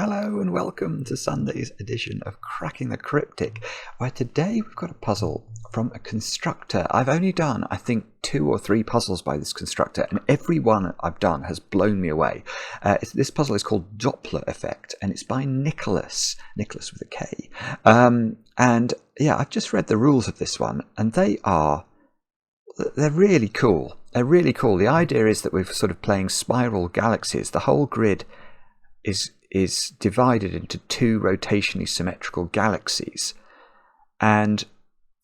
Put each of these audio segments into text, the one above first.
Hello and welcome to Sunday's edition of Cracking the Cryptic, where today we've got a puzzle from a constructor. I've only done, I think, 2 or 3 puzzles by this constructor, and every one I've done has blown me away. This puzzle is called Doppler Effect, and it's by Knickolas with a K. And yeah, I've just read the rules of this one, and they're really cool. They're really cool. The idea is that we're sort of playing spiral galaxies. The whole grid is divided into 2 rotationally symmetrical galaxies, and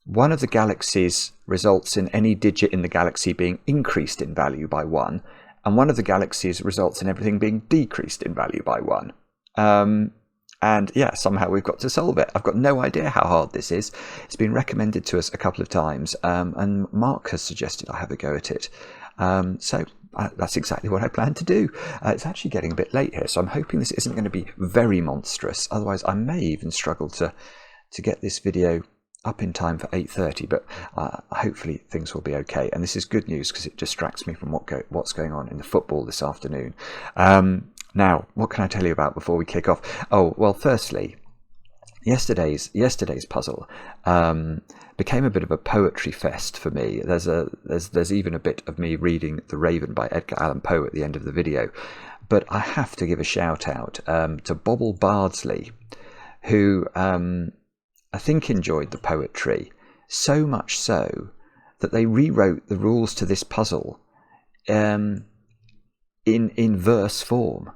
one of the galaxies results in any digit in the galaxy being increased in value by 1, and one of the galaxies results in everything being decreased in value by 1. And yeah, somehow we've got to solve it. I've got no idea how hard this is. It's been recommended to us a couple of times, and Mark has suggested I have a go at it. So that's exactly what I plan to do. It's actually getting a bit late here, so I'm hoping this isn't going to be very monstrous. Otherwise, I may even struggle to get this video up in time for 8:30, but hopefully things will be okay. And this is good news because it distracts me from what's going on in the football this afternoon. Now, what can I tell you about before we kick off? Oh, well, firstly, yesterday's puzzle became a bit of a poetry fest for me. There's even a bit of me reading The Raven by Edgar Allan Poe at the end of the video. But I have to give a shout out to Bobble Bardsley, who I think enjoyed the poetry, so much so that they rewrote the rules to this puzzle in verse form.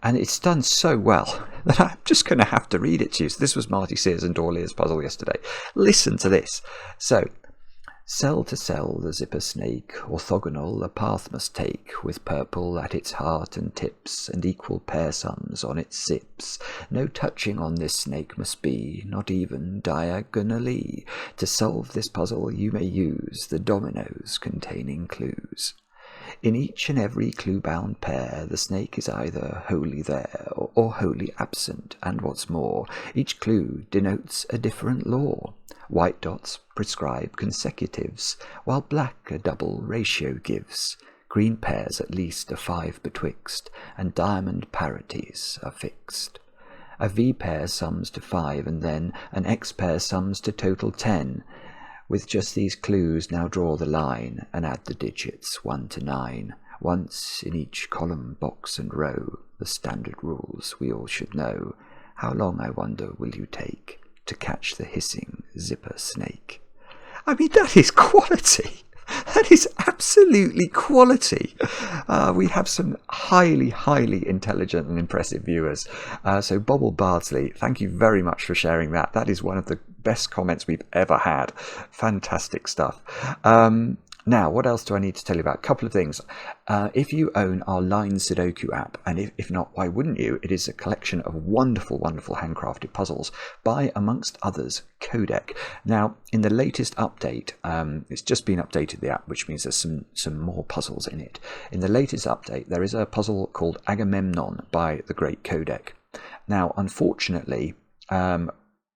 And it's done so well that I'm just going to have to read it to you. So this was Marty Sears and Dorlear's puzzle yesterday. Listen to this. So, cell to cell the zippersnake, orthogonal a path must take, with purple at its heart and tips, and equal pair sums on its zips. No touching on this snake must be, not even diagonally. To solve this puzzle you may use the dominoes containing clues. In each and every clue-bound pair, the snake is either wholly there or wholly absent, and what's more, each clue denotes a different law. White dots prescribe consecutives, while black a double ratio gives. Green pairs at least are 5 betwixt, and diamond parities are fixed. A V pair sums to 5, and then an X pair sums to total 10. With just these clues, now draw the line and add the digits 1 to 9. Once in each column, box and row, the standard rules we all should know. How long, I wonder, will you take to catch the hissing zipper snake? I mean, that is quality. That is absolutely quality. We have some highly, highly intelligent and impressive viewers. So Bobble Bardsley, thank you very much for sharing that. That is one of the best comments we've ever had. Fantastic stuff. Now, what else do I need to tell you about? A couple of things. If you own our Line Sudoku app, and if not, why wouldn't you? It is a collection of wonderful, wonderful handcrafted puzzles by, amongst others, Qodec. Now, in the latest update, it's just been updated, the app, which means there's some more puzzles in it. In the latest update, there is a puzzle called Agamemnon by the great Qodec. Now, unfortunately,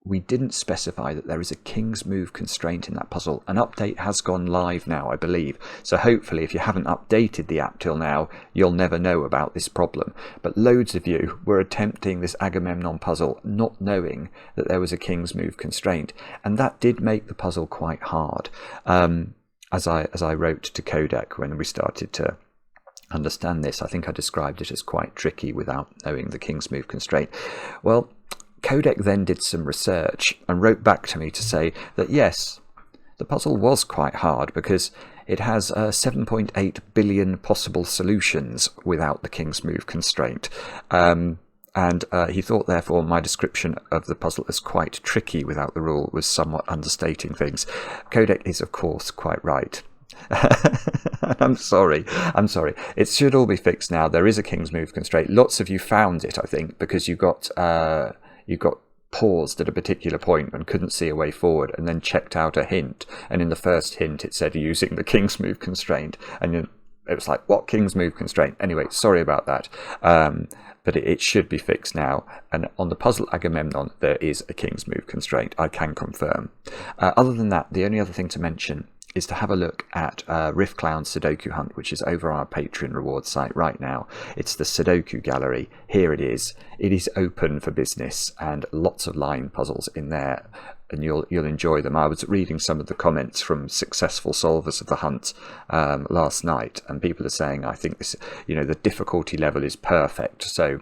we didn't specify that there is a king's move constraint in that puzzle. An update has gone live now, I believe. So hopefully, if you haven't updated the app till now, you'll never know about this problem. But loads of you were attempting this Agamemnon puzzle not knowing that there was a king's move constraint. And that did make the puzzle quite hard. As I wrote to Qodec when we started to understand this, I think I described it as quite tricky without knowing the king's move constraint. Well, Qodec then did some research and wrote back to me to say that yes, the puzzle was quite hard because it has 7.8 billion possible solutions without the king's move constraint. And he thought, therefore, my description of the puzzle as quite tricky without the rule was somewhat understating things. Qodec is, of course, quite right. I'm sorry. It should all be fixed now. There is a king's move constraint. Lots of you found it, I think, because you got paused at a particular point and couldn't see a way forward, and then checked out a hint. And in the first hint, it said using the king's move constraint, and it was like, what king's move constraint? Anyway, sorry about that. But it should be fixed now. And on the puzzle Agamemnon, there is a king's move constraint. I can confirm. Other than that, the only other thing to mention is to have a look at Riffclown's Sudoku Hunt, which is over on our Patreon reward site right now. It's the Sudoku gallery. Here it is. It is open for business, and lots of line puzzles in there, and you'll enjoy them. I was reading some of the comments from successful solvers of the hunt last night, and people are saying, I think this, the difficulty level is perfect. So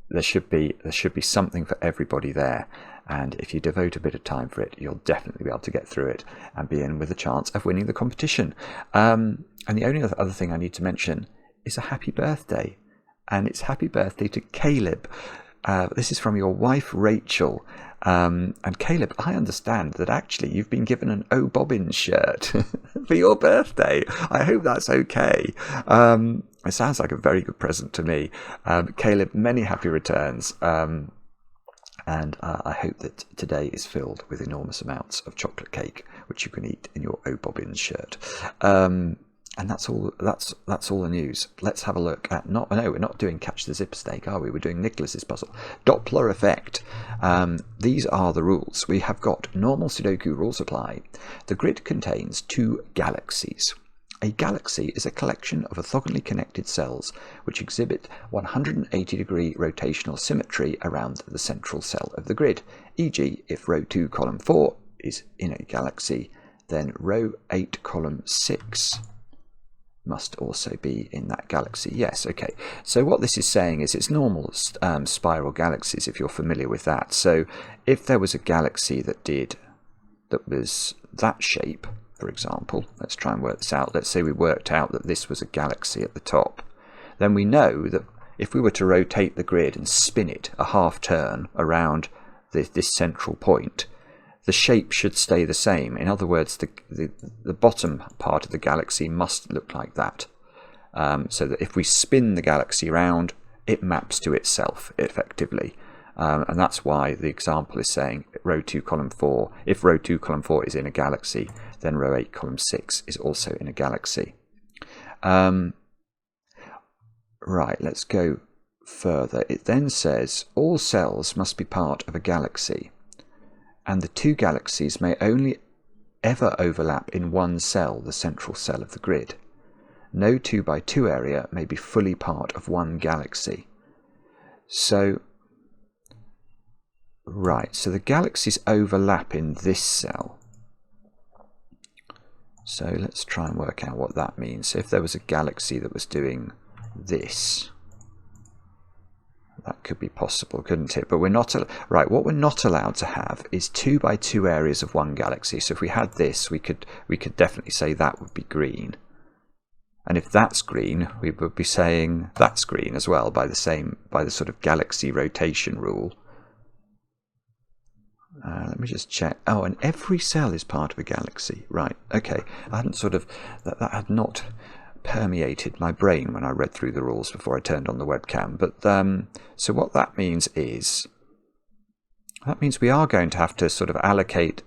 there should be something for everybody there. And if you devote a bit of time for it, you'll definitely be able to get through it and be in with a chance of winning the competition. And the only other thing I need to mention is a happy birthday. And it's happy birthday to Caleb. This is from your wife, Rachel. And Caleb, I understand that actually you've been given an O Bobbins shirt for your birthday. I hope that's okay. It sounds like a very good present to me. Caleb, many happy returns. And I hope that today is filled with enormous amounts of chocolate cake, which you can eat in your O Bobbins shirt. And that's all. That's all the news. Let's have a look at we're not doing Catch the Zippersnake, are we? We're doing Knickolas's puzzle. Doppler Effect. These are the rules. We have got normal Sudoku rules apply. The grid contains 2 galaxies. A galaxy is a collection of orthogonally connected cells which exhibit 180-degree rotational symmetry around the central cell of the grid. E.g., if row 2, column 4 is in a galaxy, then row 8, column 6 must also be in that galaxy. Yes, okay. So what this is saying is it's normal spiral galaxies, if you're familiar with that. So if there was a galaxy that was that shape, for example, let's try and work this out. Let's say we worked out that this was a galaxy at the top. Then we know that if we were to rotate the grid and spin it a half turn around this central point, the shape should stay the same. In other words, the bottom part of the galaxy must look like that. So that if we spin the galaxy around, it maps to itself effectively. And that's why the example is saying row 2, column 4. If row 2, column 4 is in a galaxy, then row 8, column 6 is also in a galaxy. Right, let's go further. It then says all cells must be part of a galaxy, and the 2 galaxies may only ever overlap in one cell, the central cell of the grid. No 2 by 2 area may be fully part of one galaxy. So right, so the galaxies overlap in this cell. So let's try and work out what that means. So if there was a galaxy that was doing this, that could be possible, couldn't it? But we're not right. What we're not allowed to have is 2 by 2 areas of one galaxy. So if we had this, we could definitely say that would be green. And if that's green, we would be saying that's green as well by the sort of galaxy rotation rule. Let me just check. Oh, and every cell is part of a galaxy. Right, okay. I hadn't that had not permeated my brain when I read through the rules before I turned on the webcam. But so what that means is, we are going to have to sort of allocate,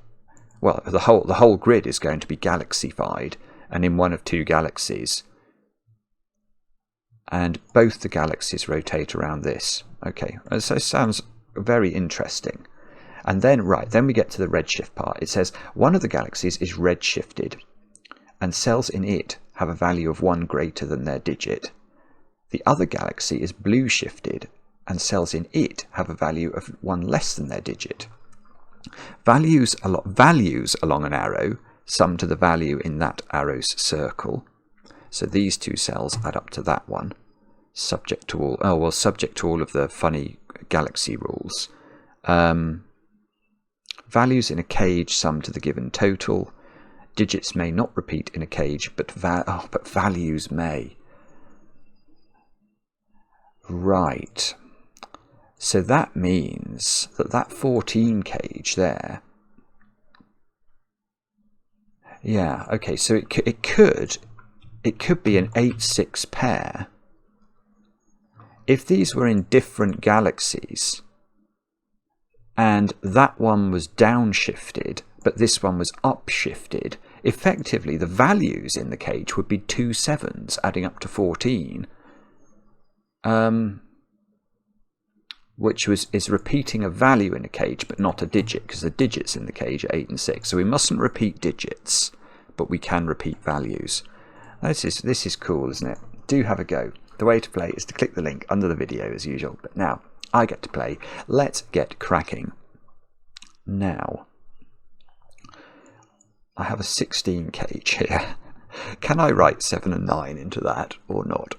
well, the whole grid is going to be galaxified and in one of 2 galaxies. And both the galaxies rotate around this. Okay, so it sounds very interesting. And then, then we get to the redshift part. It says one of the galaxies is redshifted, and cells in it have a value of 1 greater than their digit. The other galaxy is blueshifted, and cells in it have a value of 1 less than their digit. Values along an arrow sum to the value in that arrow's circle. So these 2 cells add up to that one, subject to all of the funny galaxy rules. Values in a cage sum to the given total. Digits may not repeat in a cage, but values may. Right. So that means that 14 cage there. Yeah. Okay. So it could be an 8-6 pair. If these were in different galaxies, and that one was downshifted, but this one was upshifted, effectively the values in the cage would be 2 7s adding up to 14, which is repeating a value in a cage but not a digit, because the digits in the cage are 8 and 6. So we mustn't repeat digits, but we can repeat values. This is cool, isn't it? Do have a go. The way to play is to click the link under the video as usual. But now I get to play. Let's get cracking. Now, I have a 16 cage here. Can I write 7 and 9 into that or not?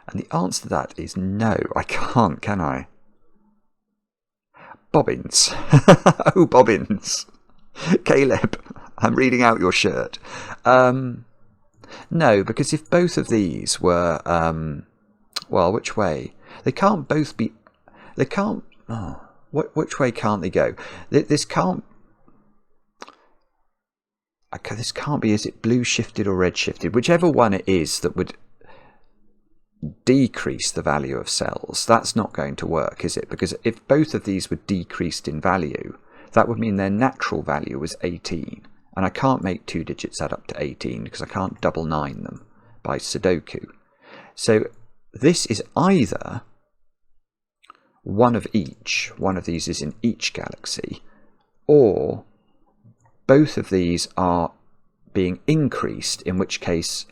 And the answer to that is no, I can't, can I? Bobbins. Oh, bobbins. Caleb, I'm reading out your shirt. No, because if both of these were, well, which way? They can't both be, they can't, oh, which way can't they go? This can't, okay, this can't be, is it blue shifted or red shifted? Whichever one it is that would decrease the value of cells, that's not going to work, is it? Because if both of these were decreased in value, that would mean their natural value was 18. And I can't make 2 digits add up to 18 because I can't double 9 them by Sudoku. So this is either one of each, one of these is in each galaxy, or both of these are being increased, in which case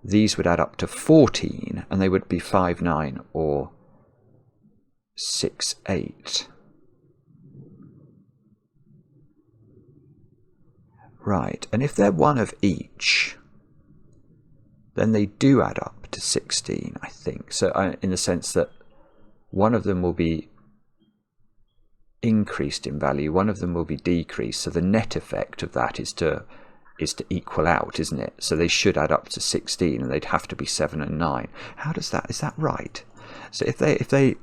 these would add up to 14 and they would be 5, 9 or 6, 8. Right, and if they're one of each, then they do add up to 16, I think. So in the sense that one of them will be increased in value, one of them will be decreased. So the net effect of that is to equal out, isn't it? So they should add up to 16, and they'd have to be 7 and 9. How does that? Is that right? So if they're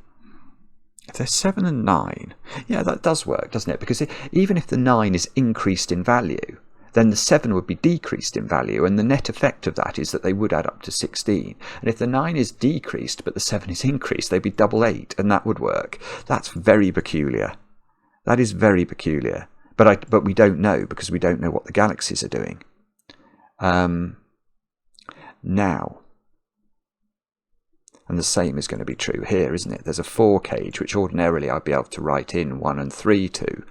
7 and 9, yeah, that does work, doesn't it? Because even if the 9 is increased in value, then the 7 would be decreased in value, and the net effect of that is that they would add up to 16. And if the 9 is decreased but the 7 is increased, they'd be double 8, and that would work. That's very peculiar. That is very peculiar. But we don't know, because we don't know what the galaxies are doing. Now, and the same is going to be true here, isn't it? There's a 4 cage, which ordinarily I'd be able to write in 1 and 3 to,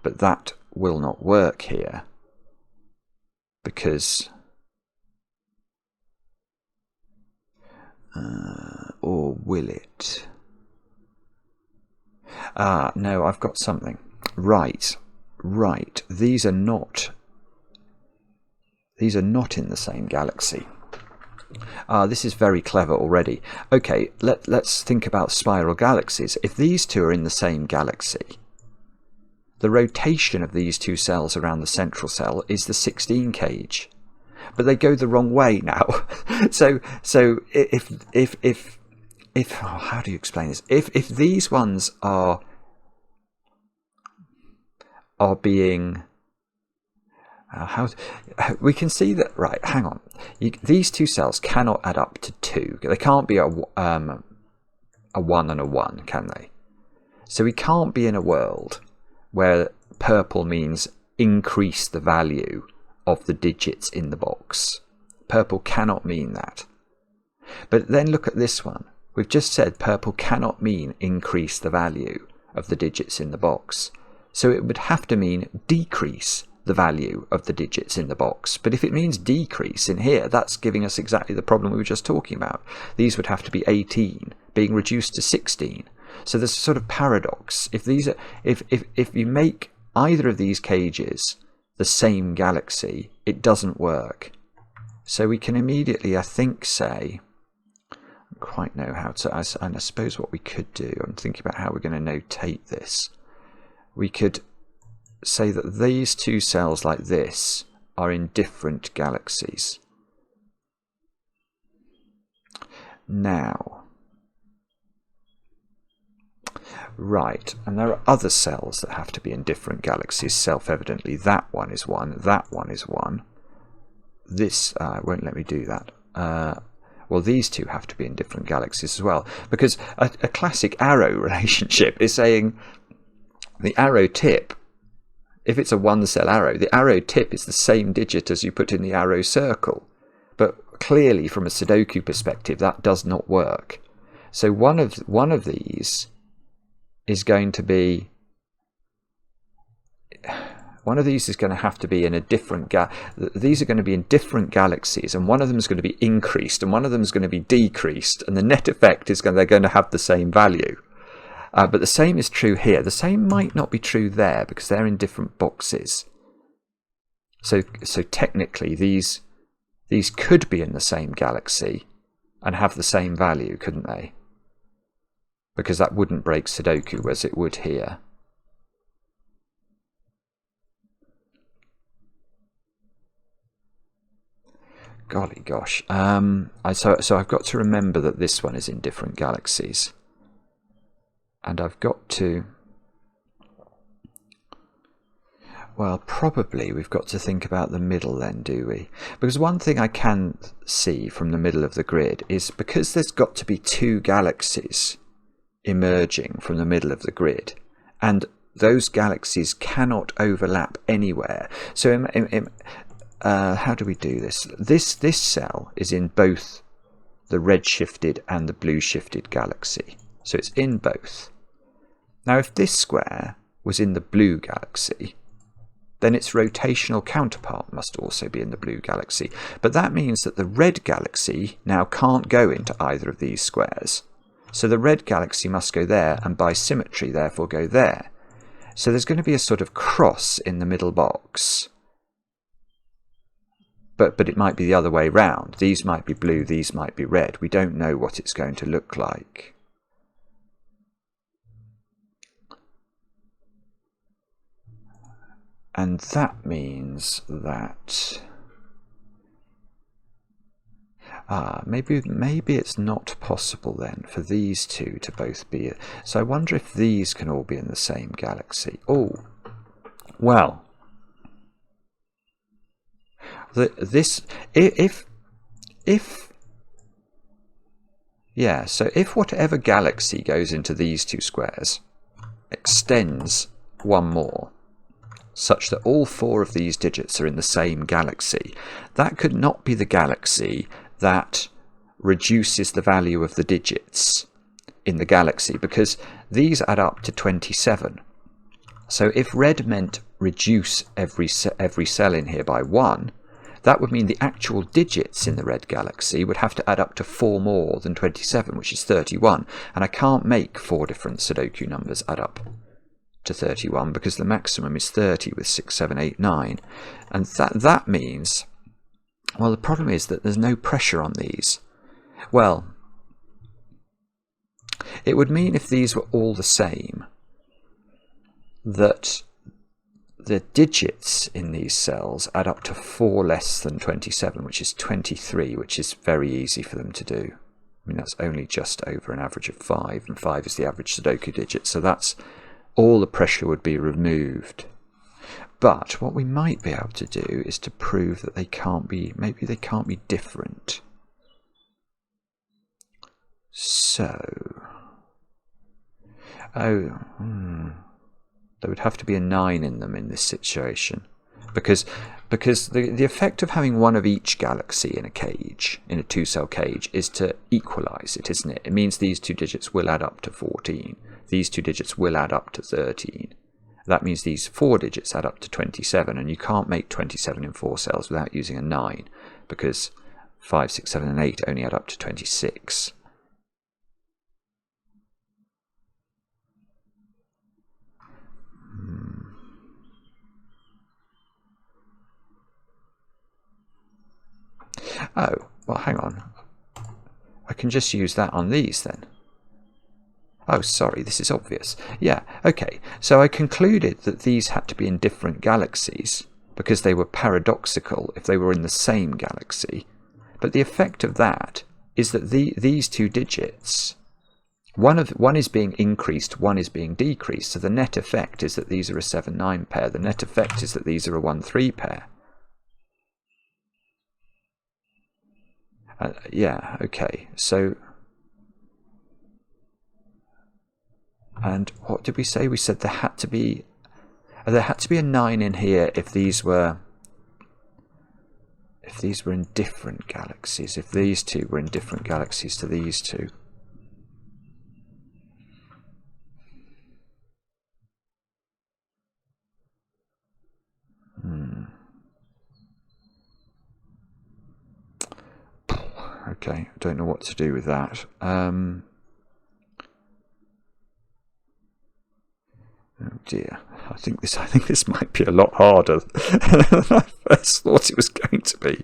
but that will not work here. Because, or will it? No, I've got something. Right, these are not in the same galaxy. This is very clever already. Okay, let's think about spiral galaxies. If these two are in the same galaxy, the rotation of these two cells around the central cell is the 16 cage, but they go the wrong way now. so if oh, how do you explain this? If these ones are being we can see that, right, hang on, these two cells cannot add up to 2. They can't be a 1 and a 1, can they? So we can't be in a world where purple means increase the value of the digits in the box. Purple cannot mean that. But then look at this one. We've just said purple cannot mean increase the value of the digits in the box. So it would have to mean decrease the value of the digits in the box. But if it means decrease in here, that's giving us exactly the problem we were just talking about. These would have to be 18 being reduced to 16. So there's a sort of paradox. If you make either of these cages the same galaxy, it doesn't work. So we can immediately, I think, say, I don't quite know how to, and I suppose what we could do, I'm thinking about how we're going to notate this. We could say that these two cells like this are in different galaxies. Now, right, and there are other cells that have to be in different galaxies, self-evidently. That one is 1, that one is 1. This won't let me do that. Well, these two have to be in different galaxies as well, because a classic arrow relationship is saying the arrow tip, if it's a 1-cell arrow, the arrow tip is the same digit as you put in the arrow circle. But clearly, from a Sudoku perspective, that does not work. So one of these is going to be, one of these is going to have to be in a different these are going to be in different galaxies, and one of them is going to be increased and one of them is going to be decreased, and the net effect is they're going to have the same value. But the same is true here. The same might not be true there because they're in different boxes. So technically these could be in the same galaxy and have the same value, couldn't they? Because that wouldn't break Sudoku as it would here. Golly gosh. So I've got to remember that this one is in different galaxies. And I've got to... Well, probably we've got to think about the middle then, do we? Because one thing I can see from the middle of the grid is because there's got to be two galaxies emerging from the middle of the grid, and those galaxies cannot overlap anywhere. So how do we do this? This cell is in both the redshifted and the blueshifted galaxy. So it's in both. Now if this square was in the blue galaxy, then its rotational counterpart must also be in the blue galaxy. But that means that the red galaxy now can't go into either of these squares. So the red galaxy must go there, and by symmetry therefore go there. So there's going to be a sort of cross in the middle box. But it might be the other way round. These might be blue, these might be red. We don't know what it's going to look like. And that means that maybe it's not possible then for these two to both be. So I wonder if these can all be in the same galaxy. Oh, well, so if whatever galaxy goes into these two squares extends one more, such that all four of these digits are in the same galaxy, that could not be the galaxy that reduces the value of the digits in the galaxy, because these add up to 27. So if red meant reduce every cell in here by 1, that would mean the actual digits in the red galaxy would have to add up to 4 more than 27, which is 31. And I can't make 4 different Sudoku numbers add up to 31 because the maximum is 30 with 6, 7, 8, 9. And that means, well, the problem is that there's no pressure on these. Well, it would mean if these were all the same, that the digits in these cells add up to 4 less than 27, which is 23, which is very easy for them to do. I mean, that's only just over an average of 5, and 5 is the average Sudoku digit, so that's all the pressure would be removed. But what we might be able to do is to prove that they can't be, maybe they can't be different. So, there would have to be a 9 in them in this situation, because the effect of having one of each galaxy in a cage, in a 2-cell cage, is to equalize it, isn't it? It means these two digits will add up to 14. These two digits will add up to 13. That means these 4 digits add up to 27, and you can't make 27 in 4 cells without using a 9, because 5, 6, 7, and 8 only add up to 26. Oh, well, hang on. I can just use that on these then. Oh, sorry, this is obvious. Yeah, okay. So I concluded that these had to be in different galaxies because they were paradoxical if they were in the same galaxy. But the effect of that is that these two digits, one is being increased, one is being decreased. So the net effect is that these are a 7-9 pair. The net effect is that these are a 1-3 pair. Yeah, okay. So, and what did we say? We said there had to be a 9 in here if these were in different galaxies. If these two were in different galaxies to these two. Okay, I don't know what to do with that. Oh dear, I think this might be a lot harder than I first thought it was going to be.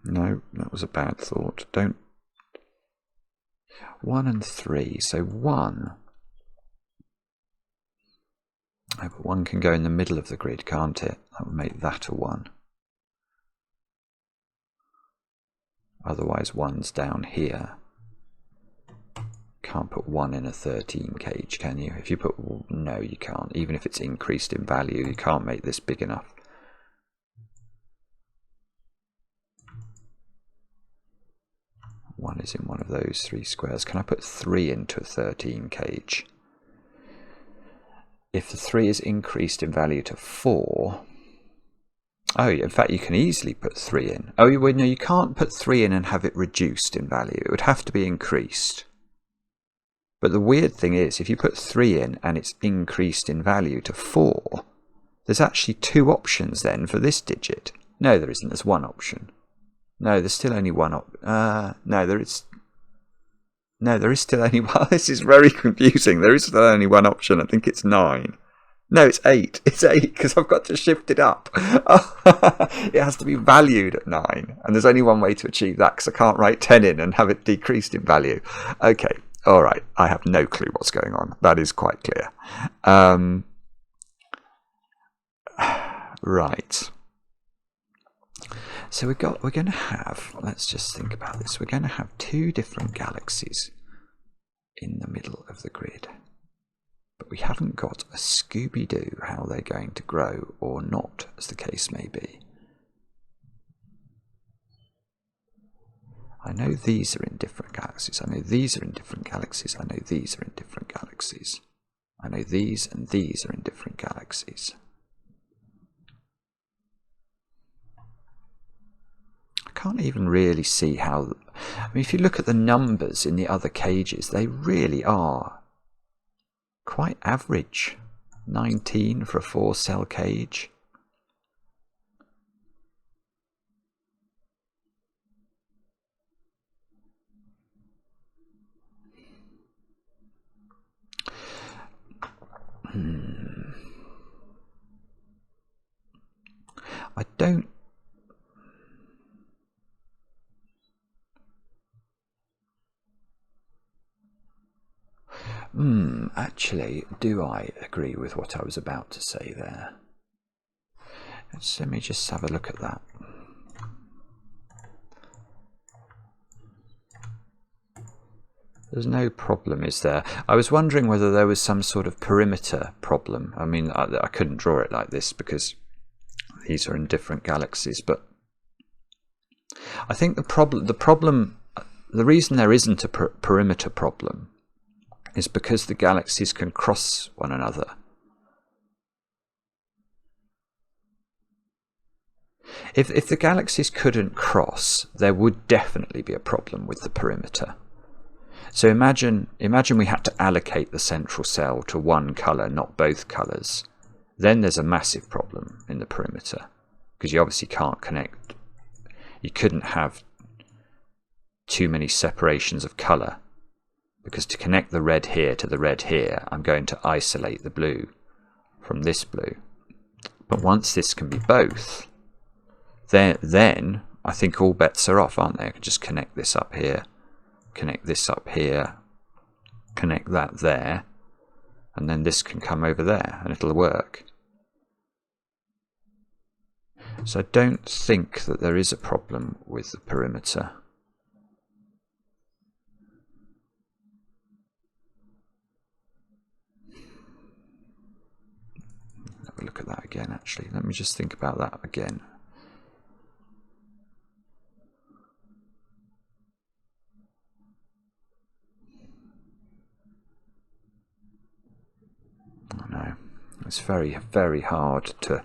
No, that was a bad thought. Don't. 1 and 3, so 1. Oh, but 1 can go in the middle of the grid, can't it? That would make that a 1. Otherwise 1's down here. Can't put 1 in a 13 cage, can you? If you put... no, you can't. Even if it's increased in value, you can't make this big enough. One is in one of those 3 squares. Can I put 3 into a 13 cage? If the 3 is increased in value to 4... oh, in fact, you can easily put 3 in. Oh, well, no, you can't put 3 in and have it reduced in value. It would have to be increased. But the weird thing is, if you put 3 in and it's increased in value to 4, there's actually 2 options then for this digit. No, there isn't. There's 1 option. No, there's still only 1 no, there is... no, there is still only one. This is very confusing. There is still only 1 option. I think it's 9. No, it's 8. It's 8 because I've got to shift it up. It has to be valued at 9. And there's only one way to achieve that because I can't write 10 in and have it decreased in value. Okay. All right, I have no clue what's going on. That is quite clear. Right. So we're going to have, let's just think about this. We're going to have 2 different galaxies in the middle of the grid. But we haven't got a Scooby-Doo how they're going to grow or not, as the case may be. I know these are in different galaxies. I know these are in different galaxies. I know these are in different galaxies. I know these and these are in different galaxies. I can't even really see how... I mean, if you look at the numbers in the other cages, they really are quite average. 19 for a 4-cell cage. I don't... actually, do I agree with what I was about to say there? Let me just have a look at that. There's no problem, is there? I was wondering whether there was some sort of perimeter problem. I mean, I couldn't draw it like this because these are in different galaxies, but I think the reason there isn't a perimeter problem is because the galaxies can cross one another. If the galaxies couldn't cross, there would definitely be a problem with the perimeter. So imagine we had to allocate the central cell to one colour, not both colours. Then there's a massive problem in the perimeter, because you obviously can't connect. You couldn't have too many separations of colour, because to connect the red here to the red here, I'm going to isolate the blue from this blue. But once this can be both, then I think all bets are off, aren't they? I can just connect this up here. Connect this up here, connect that there, and then this can come over there and it'll work. So I don't think that there is a problem with the perimeter. Have a look at that again, actually. Let me just think about that again. Oh no, it's very, very hard to...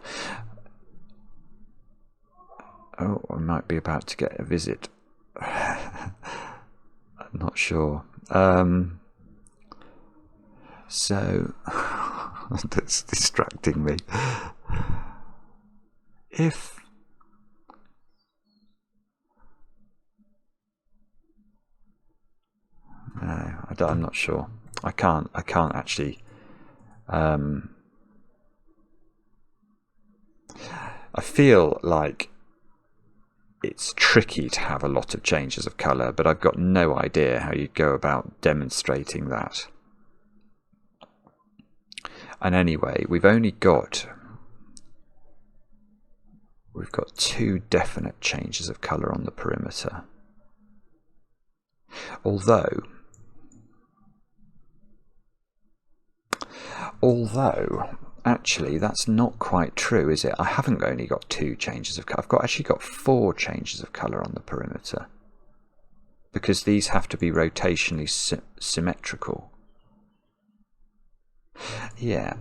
Oh, I might be about to get a visit. I'm not sure. So, that's distracting me. if no, I'm not sure. I can't actually. I feel like it's tricky to have a lot of changes of colour, but I've got no idea how you go about demonstrating that. And anyway, we've got 2 definite changes of colour on the perimeter. Although actually that's not quite true, is it? I haven't only got 2 changes of colour. I've actually got 4 changes of colour on the perimeter, because these have to be rotationally symmetrical. Yeah,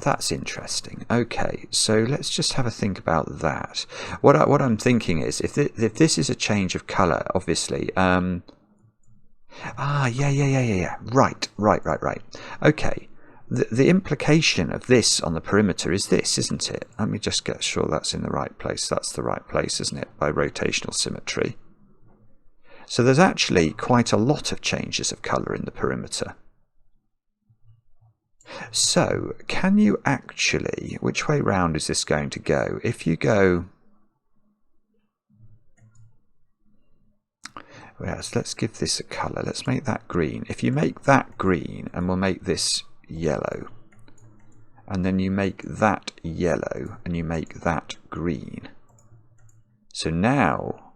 that's interesting. Okay, so let's just have a think about that. What I'm thinking is, if this is a change of colour, obviously, yeah. Right. Okay, the implication of this on the perimeter is this, isn't it? Let me just get sure that's in the right place. That's the right place, isn't it, by rotational symmetry? So there's actually quite a lot of changes of colour in the perimeter. So, can you actually, which way round is this going to go? If you go, yes, let's give this a colour. Let's make that green. If you make that green, and we'll make this yellow, and then you make that yellow, and you make that green. So now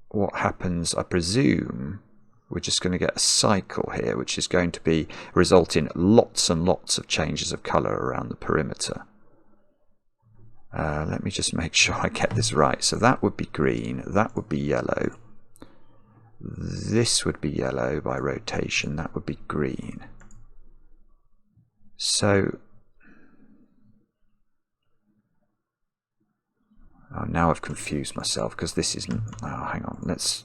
what happens, I presume, we're just going to get a cycle here, which is going to result in lots and lots of changes of colour around the perimeter. Let me just make sure I get this right. So that would be green, that would be yellow, this would be yellow by rotation, that would be green. So now I've confused myself, because this isn't. Oh, hang on. Let's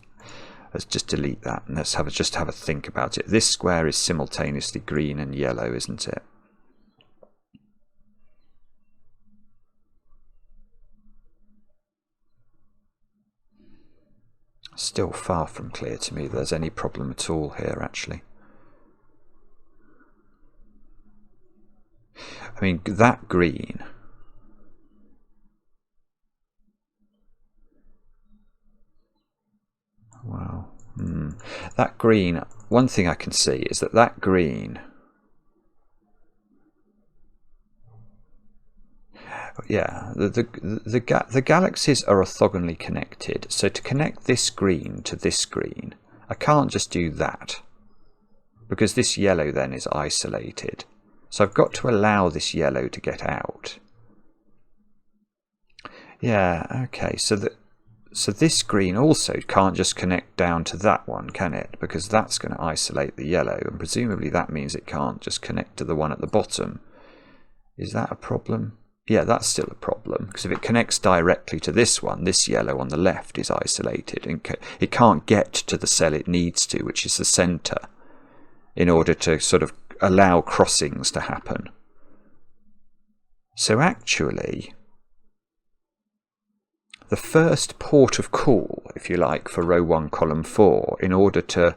just delete that, and let's just have a think about it. This square is simultaneously green and yellow, isn't it? Still far from clear to me there's any problem at all here, actually. I mean, that green, wow. That green, one thing I can see is that green, yeah, the galaxies are orthogonally connected. So to connect this green to this green, I can't just do that, because this yellow then is isolated. So I've got to allow this yellow to get out. Yeah, okay, so this green also can't just connect down to that one, can it? Because that's going to isolate the yellow, and presumably that means it can't just connect to the one at the bottom. Is that a problem? Yeah, that's still a problem, because if it connects directly to this one, this yellow on the left is isolated, and it can't get to the cell it needs to, which is the centre, in order to sort of allow crossings to happen. So actually, the first port of call, if you like, for row 1, column 4, in order to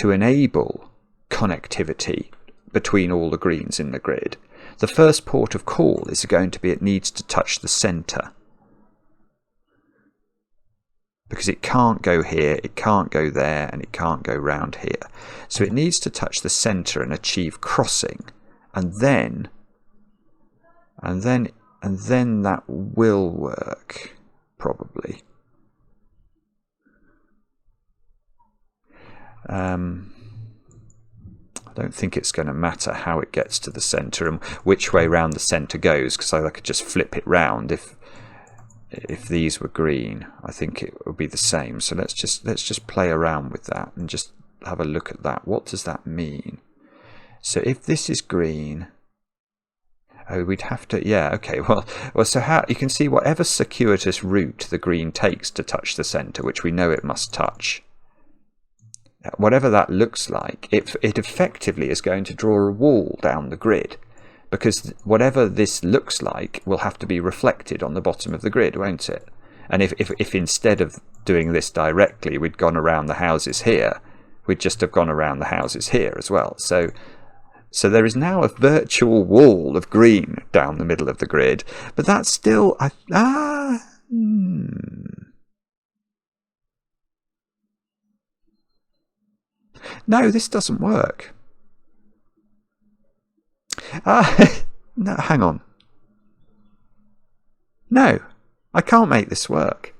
enable connectivity between all the greens in the grid, the first port of call is going to be it needs to touch the centre. Because it can't go here, it can't go there, and it can't go round here. So it needs to touch the centre and achieve crossing, and then that will work, probably. I don't think it's going to matter how it gets to the centre and which way round the centre goes, because I could just flip it round. If these were green, I think it would be the same. So let's just play around with that and just have a look at that. What does that mean? So if this is green, oh, we'd have to, yeah, okay, well, so how, you can see whatever circuitous route the green takes to touch the centre, which we know it must touch, whatever that looks like, it effectively is going to draw a wall down the grid, because whatever this looks like will have to be reflected on the bottom of the grid, won't it? And if instead of doing this directly we'd gone around the houses here, we'd just have gone around the houses here as well. So there is now a virtual wall of green down the middle of the grid, but that's still... No, this doesn't work. No, hang on. No, I can't make this work.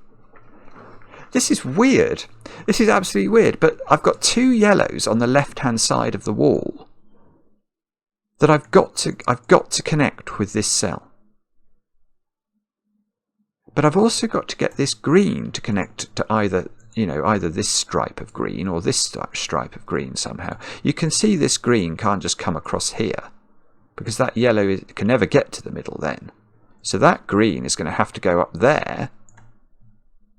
This is weird. This is absolutely weird, but I've got two yellows on the left-hand side of the wall that I've got to connect with this cell. But I've also got to get this green to connect to either this stripe of green or this stripe of green somehow. You can see this green can't just come across here, because that yellow can never get to the middle then. So that green is going to have to go up there,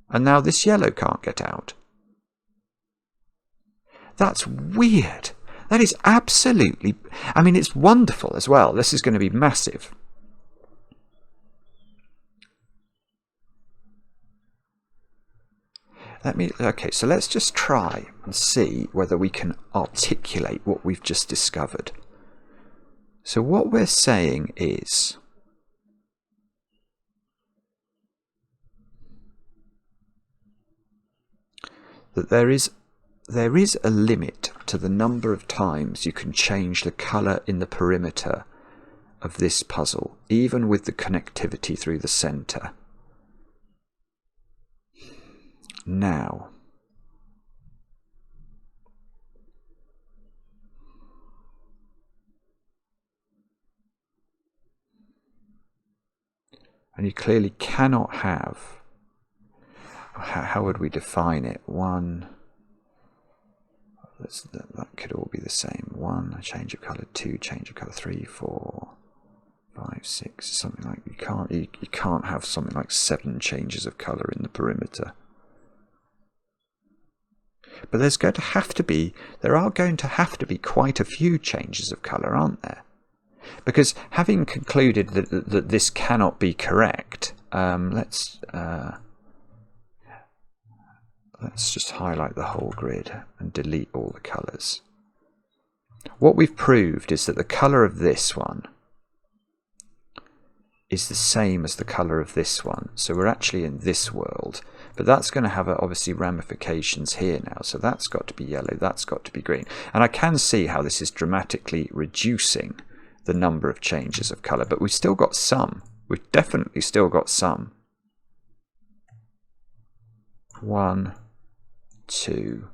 and now this yellow can't get out. That's weird. That is absolutely... I mean, it's wonderful as well. This is going to be massive. Okay, so let's just try and see whether we can articulate what we've just discovered. So what we're saying is that there is a limit to the number of times you can change the colour in the perimeter of this puzzle, even with the connectivity through the centre. Now, and you clearly cannot have, how would we define it? One, that could all be the same. One, a change of colour. Two, change of colour. 3, 4, 5, 6, something like, you can't have something like 7 changes of colour in the perimeter. But there are going to have to be quite a few changes of colour, aren't there? Because having concluded that this cannot be correct, let's just highlight the whole grid and delete all the colours. What we've proved is that the colour of this one is the same as the colour of this one. So we're actually in this world. But that's going to have obviously ramifications here now. So that's got to be yellow, that's got to be green. And I can see how this is dramatically reducing the number of changes of colour. But we've still got some. We've definitely still got some. 1, 2.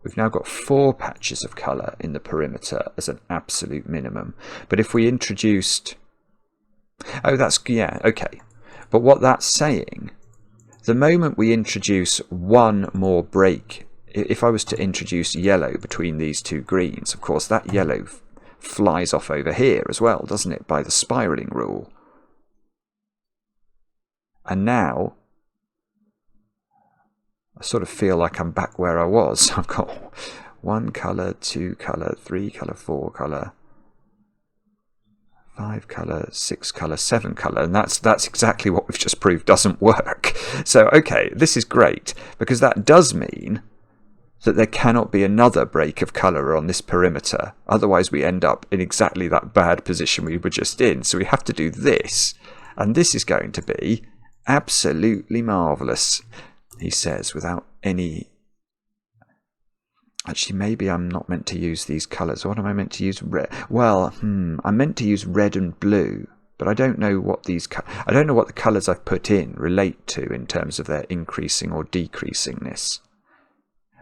We've now got 4 patches of colour in the perimeter as an absolute minimum. But if we introduced... Oh, yeah, okay. But what that's saying... The moment we introduce one more break, if I was to introduce yellow between these two greens, of course that yellow flies off over here as well, doesn't it, by the spiralling rule. And now I sort of feel like I'm back where I was. I've got 1 colour, 2 colour, 3 colour, 4 colour, 5 colour, 6 colour, 7 colour, and that's exactly what we've just proved doesn't work. So okay, this is great, because that does mean that there cannot be another break of colour on this perimeter, otherwise we end up in exactly that bad position we were just in. So we have to do this, and this is going to be absolutely marvellous, he says, without any... Actually, maybe I'm not meant to use these colours. What am I meant to use? Red. Well, I'm meant to use red and blue, but I don't know what I don't know what the colours I've put in relate to in terms of their increasing or decreasingness.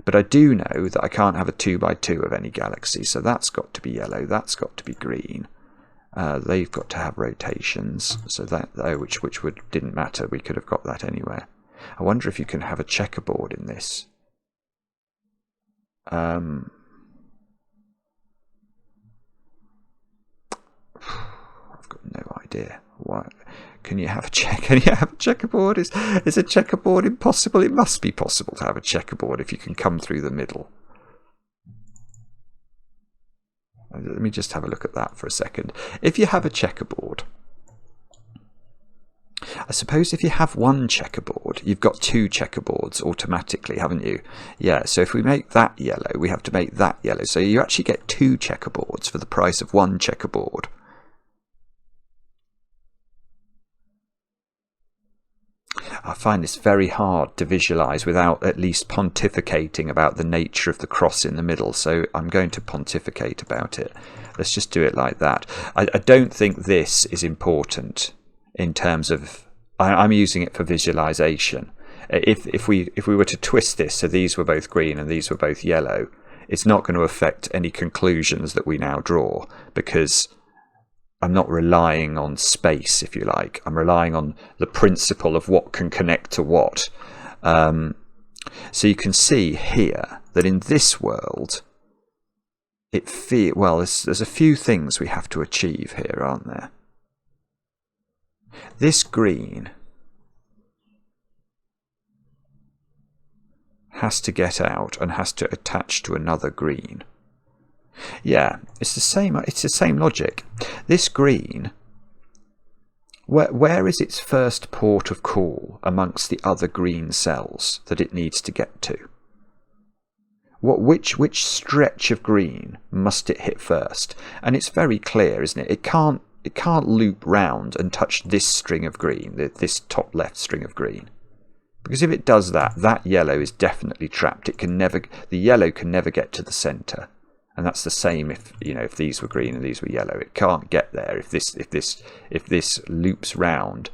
But I do know that I can't have a 2x2 of any galaxy, so that's got to be yellow. That's got to be green. They've got to have rotations, so that which didn't matter. We could have got that anywhere. I wonder if you can have a checkerboard in this. I've got no idea. What can you have a checkerboard? Is a checkerboard impossible? It must be possible to have a checkerboard if you can come through the middle. Let me just have a look at that for a second. If you have a checkerboard, I suppose if you have one checkerboard, you've got two checkerboards automatically, haven't you? Yeah, so if we make that yellow, we have to make that yellow. So you actually get two checkerboards for the price of one checkerboard. I find this very hard to visualize without at least pontificating about the nature of the cross in the middle, so I'm going to pontificate about it. Let's just do it like that. I don't think this is important in terms of... I'm using it for visualization. If we were to twist this so these were both green and these were both yellow, it's not going to affect any conclusions that we now draw, because I'm not relying on space, if you like. I'm relying on the principle of what can connect to what. So you can see here that in this world, there's a few things we have to achieve here, aren't there? This green has to get out and has to attach to another green. Yeah, it's the same logic. This green, where is its first port of call amongst the other green cells that it needs to get to? Which stretch of green must it hit first? And it's very clear, isn't it? It can't loop round and touch this string of green, this top left string of green. Because if it does that, that yellow is definitely trapped. The yellow can never get to the centre. And that's the same if these were green and these were yellow. It can't get there if this loops round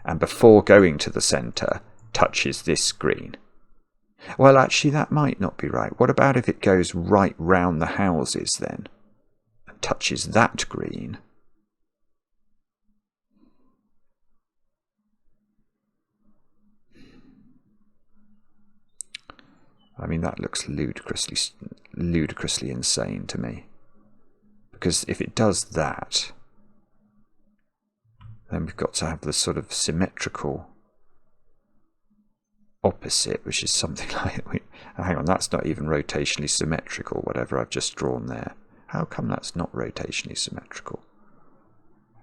and before going to the centre touches this green. Well, actually, that might not be right. What about if it goes right round the houses then and touches that green? I mean, that looks ludicrously insane to me. Because if it does that, then we've got to have the sort of symmetrical opposite, which is something like... hang on, that's not even rotationally symmetrical, whatever I've just drawn there. How come that's not rotationally symmetrical?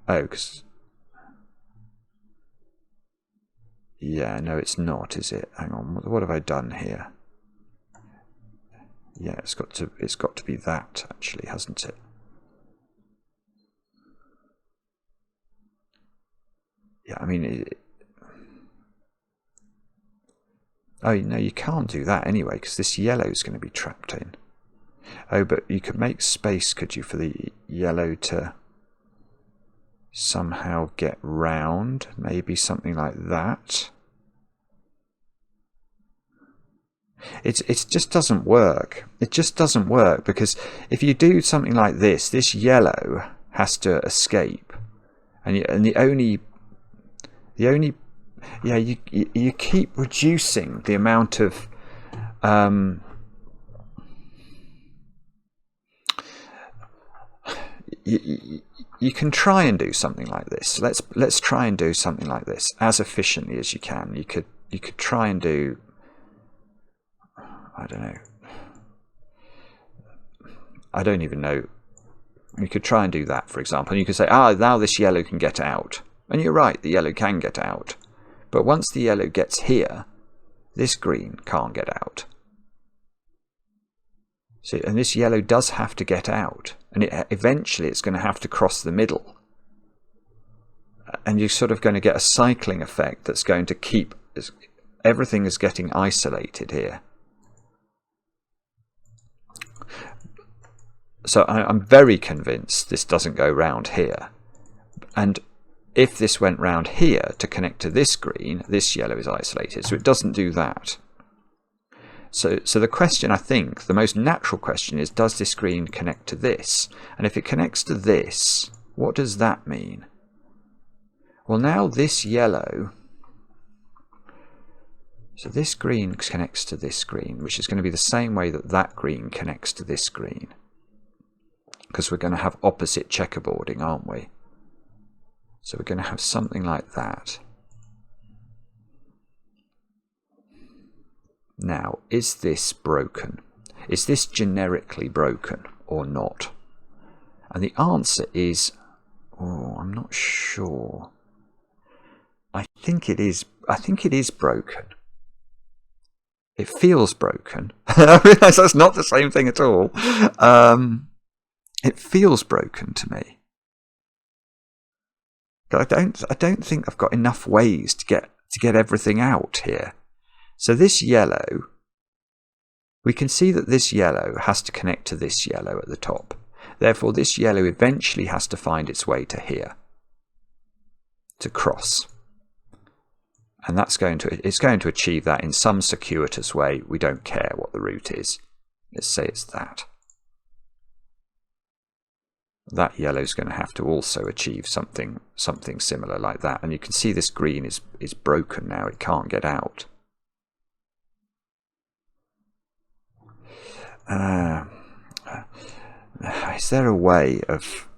Oh, because... yeah, no, it's not, is it? Hang on, what have I done here? Yeah, it's got to be that, actually, hasn't it? Yeah, I mean, oh no, you can't do that anyway, because this yellow is going to be trapped in. Oh, but you could make space, could you, for the yellow to somehow get round? Maybe something like that. It just doesn't work. It just doesn't work, because if you do something like this, this yellow has to escape, and you keep reducing the amount of you can try and do something like this. Let's try and do something like this as efficiently as you can. You could try and do, I don't know. I don't even know. You could try and do that, for example. And you could say, now this yellow can get out. And you're right, the yellow can get out. But once the yellow gets here, this green can't get out. See, and this yellow does have to get out. And eventually it's going to have to cross the middle. And you're sort of going to get a cycling effect that's going to keep... everything is getting isolated here. So I'm very convinced this doesn't go round here. And if this went round here to connect to this green, this yellow is isolated. So it doesn't do that. So the question, I think, the most natural question is, does this green connect to this? And if it connects to this, what does that mean? Well, now this yellow... so this green connects to this green, which is going to be the same way that that green connects to this green. Because we're going to have opposite checkerboarding, aren't we? So we're going to have something like that. Now, is this broken? Is this generically broken or not? And the answer is, oh, I'm not sure. I think it is broken. It feels broken. I realise that's not the same thing at all. It feels broken to me. But I don't think I've got enough ways to get everything out here. So this yellow, we can see that this yellow has to connect to this yellow at the top. Therefore, this yellow eventually has to find its way to here, to cross. And it's going to achieve that in some circuitous way. We don't care what the route is. Let's say it's that. That yellow's going to have to also achieve something similar like that. And you can see this green is broken now. It can't get out. Is there a way of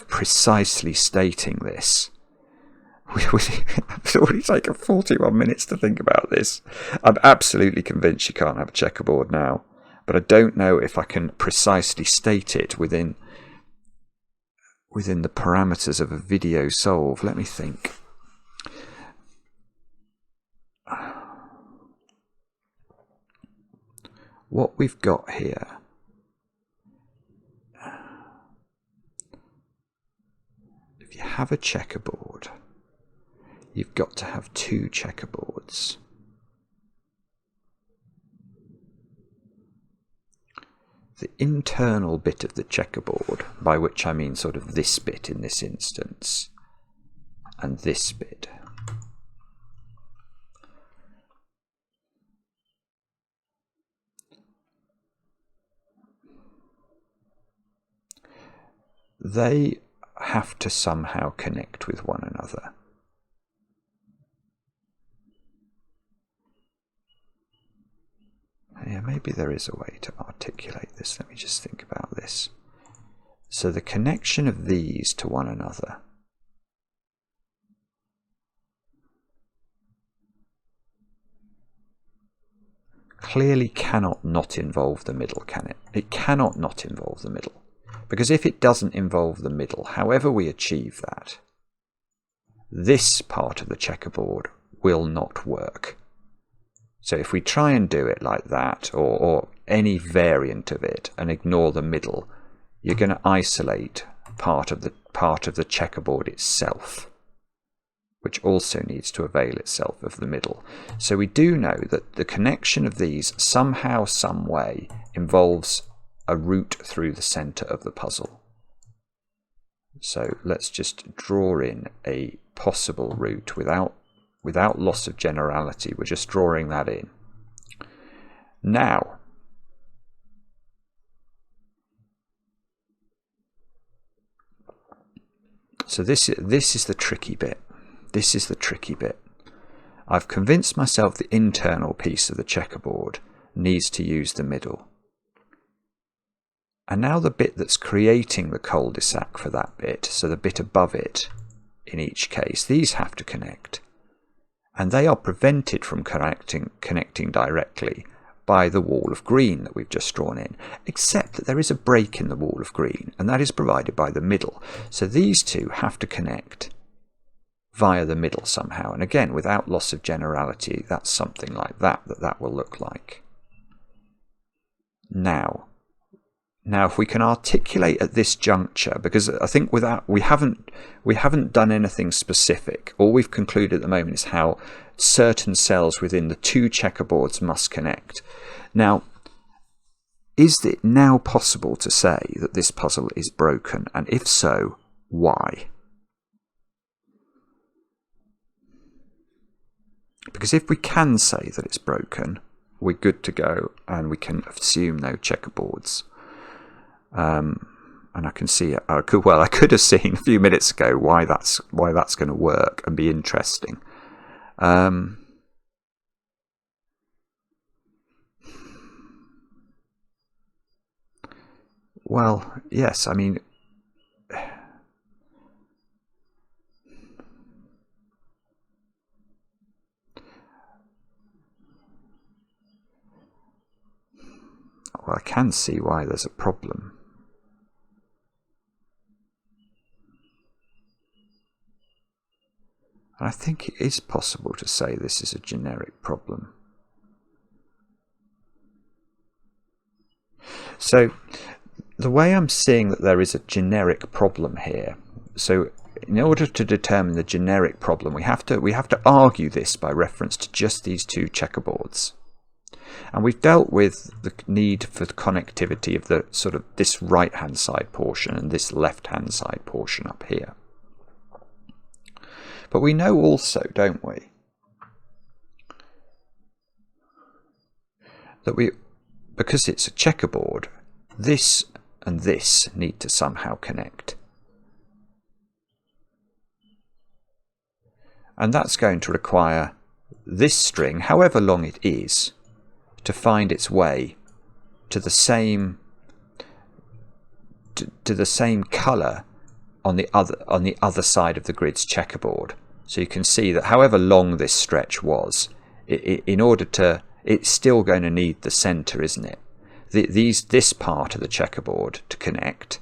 precisely stating this? It's already taken 41 minutes to think about this. I'm absolutely convinced you can't have a checkerboard now, but I don't know if I can precisely state it within the parameters of a video solve. Let me think. What we've got here, if you have a checkerboard, you've got to have two checkerboards. The internal bit of the checkerboard, by which I mean sort of this bit in this instance, and this bit. They have to somehow connect with one another. Yeah, maybe there is a way to articulate this. Let me just think about this. So the connection of these to one another clearly cannot not involve the middle, can it? It cannot not involve the middle. Because if it doesn't involve the middle, however we achieve that, this part of the checkerboard will not work. So if we try and do it like that, or any variant of it, and ignore the middle, you're going to isolate part of the checkerboard itself, which also needs to avail itself of the middle. So we do know that the connection of these somehow, some way, involves a route through the center of the puzzle. So let's just draw in a possible route without loss of generality. We're just drawing that in. Now, so this is the tricky bit. This is the tricky bit. I've convinced myself the internal piece of the checkerboard needs to use the middle. And now the bit that's creating the cul-de-sac for that bit, so the bit above it in each case, these have to connect. And they are prevented from connecting directly by the wall of green that we've just drawn in, except that there is a break in the wall of green, and that is provided by the middle. So these two have to connect via the middle somehow. And again, without loss of generality, that's something like that will look like. Now, if we can articulate at this juncture, because I think we haven't done anything specific. All we've concluded at the moment is how certain cells within the two checkerboards must connect. Now, is it now possible to say that this puzzle is broken? And if so, why? Because if we can say that it's broken, we're good to go, and we can assume no checkerboards. And I can see I could have seen a few minutes ago why that's going to work and be interesting. Well, yes, I mean, well, I can see why there's a problem. I think it is possible to say this is a generic problem. So the way I'm seeing that there is a generic problem here, so in order to determine the generic problem, we have to argue this by reference to just these two checkerboards. And we've dealt with the need for the connectivity of the sort of this right-hand side portion and this left-hand side portion up here. But we know also, don't we, that because it's a checkerboard, this and this need to somehow connect. And that's going to require this string, however long it is, to find its way to the same colour on the other side of the grid's checkerboard. So you can see that however long this stretch was, it's still going to need the centre, isn't it? This part of the checkerboard to connect,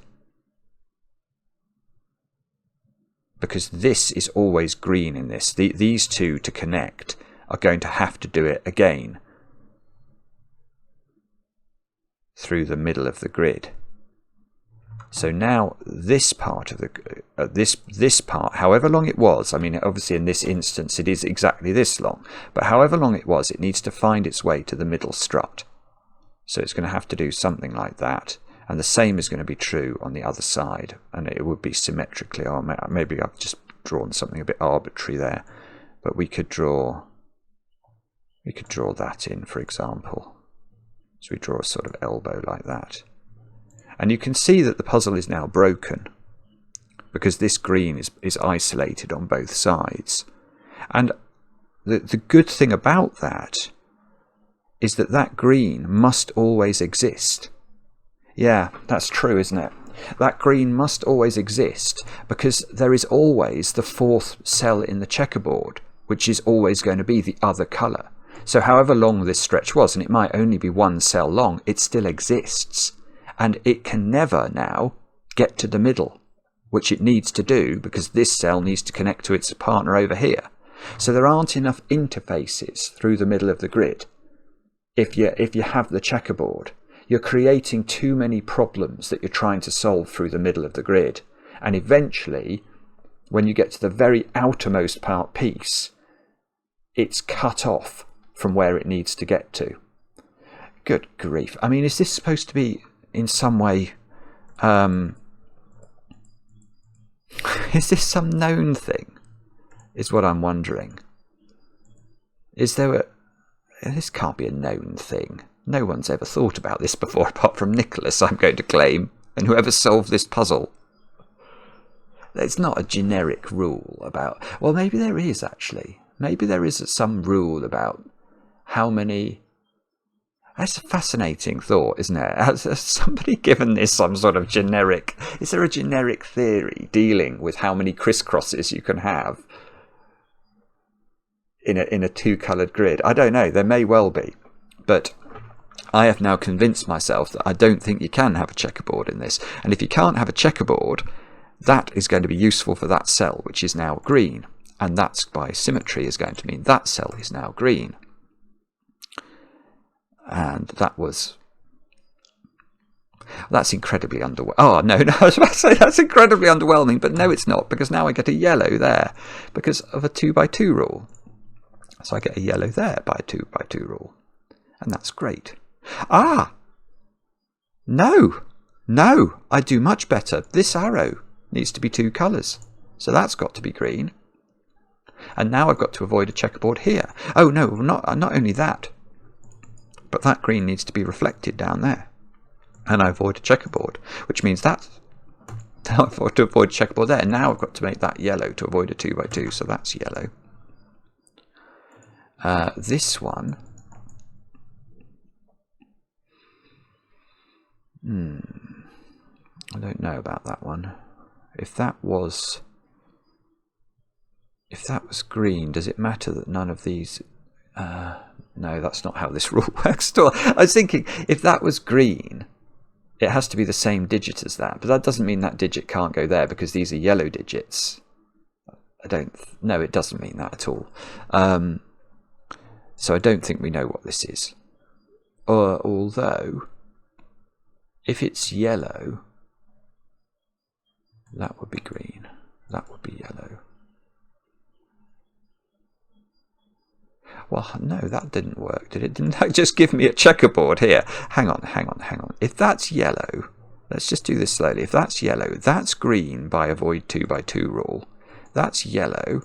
because this is always green in this. These two to connect are going to have to do it again through the middle of the grid. So now this part of the this part, however long it was, I mean obviously in this instance it is exactly this long, but however long it was, it needs to find its way to the middle strut. So it's going to have to do something like that, and the same is going to be true on the other side, and it would be symmetrically. Or maybe I've just drawn something a bit arbitrary there, but we could draw that in, for example. So we draw a sort of elbow like that. And you can see that the puzzle is now broken because this green is isolated on both sides. And the good thing about that is that green must always exist. Yeah, that's true, isn't it? That green must always exist because there is always the fourth cell in the checkerboard, which is always going to be the other colour. So however long this stretch was, and it might only be one cell long, it still exists. And it can never now get to the middle, which it needs to do because this cell needs to connect to its partner over here. So there aren't enough interfaces through the middle of the grid. If you have the checkerboard, you're creating too many problems that you're trying to solve through the middle of the grid. And eventually, when you get to the very outermost piece, it's cut off from where it needs to get to. Good grief. I mean, is this supposed to be in some way, is this some known thing, is what I'm wondering. Is there this can't be a known thing. No one's ever thought about this before apart from Knickolas, I'm going to claim, and whoever solved this puzzle. There's not a generic rule about, well, maybe there is actually. Maybe there is some rule about how many. That's a fascinating thought, isn't it? Has somebody given this some sort of generic... Is there a generic theory dealing with how many crisscrosses you can have in a two-coloured grid? I don't know. There may well be. But I have now convinced myself that I don't think you can have a checkerboard in this. And if you can't have a checkerboard, that is going to be useful for that cell, which is now green. And that's by symmetry is going to mean that cell is now green. And that's incredibly underwhelming. Oh, no, I was about to say that's incredibly underwhelming, but no, it's not, because now I get a yellow there because of a 2x2 rule. So I get a yellow there by a 2x2 rule. And that's great. Ah! No, I do much better. This arrow needs to be two colours. So that's got to be green. And now I've got to avoid a checkerboard here. Oh, no, not only that. But that green needs to be reflected down there. And I avoid a checkerboard, which means that to avoid a checkerboard there. Now I've got to make that yellow to avoid a 2x2, so that's yellow. This one. I don't know about that one. If that was green, does it matter that none of these... No, that's not how this rule works at all. I was thinking, if that was green, it has to be the same digit as that. But that doesn't mean that digit can't go there because these are yellow digits. No, it doesn't mean that at all. So I don't think we know what this is. Although, if it's yellow, that would be green. That would be yellow. Well, no, that didn't work, did it? Didn't that just give me a checkerboard here? Hang on. If that's yellow, let's just do this slowly. If that's yellow, that's green by avoid 2 by 2 rule. That's yellow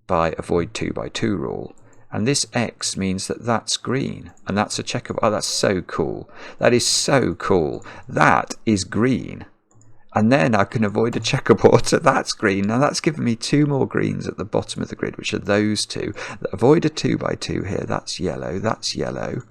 by avoid 2 by 2 rule. And this X means that that's green. And that's a checkerboard. Oh, that's so cool. That is so cool. That is green. And then I can avoid a checkerboard, so that's green. Now that's given me 2 more greens at the bottom of the grid, which are those 2. Avoid a 2 by 2 here. That's yellow. That's yellow.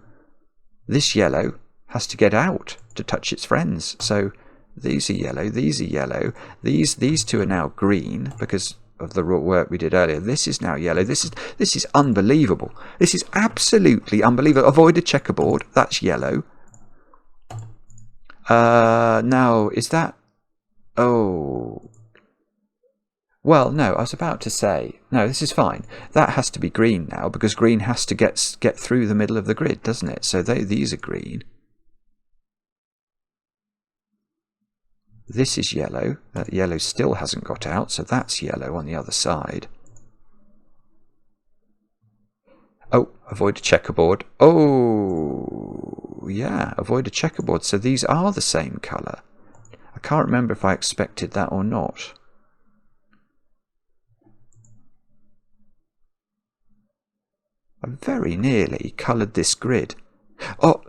This yellow has to get out to touch its friends. So these are yellow. These are yellow. These 2 are now green because of the work we did earlier. This is now yellow. This is unbelievable. This is absolutely unbelievable. Avoid a checkerboard. That's yellow. Now is that? Oh. Well, no. I was about to say no. This is fine. That has to be green now because green has to get through the middle of the grid, doesn't it? So these are green. This is yellow. That yellow still hasn't got out, so that's yellow on the other side. Oh, avoid a checkerboard. Oh, yeah, avoid a checkerboard. So these are the same colour. I can't remember if I expected that or not. I very nearly coloured this grid. Oh,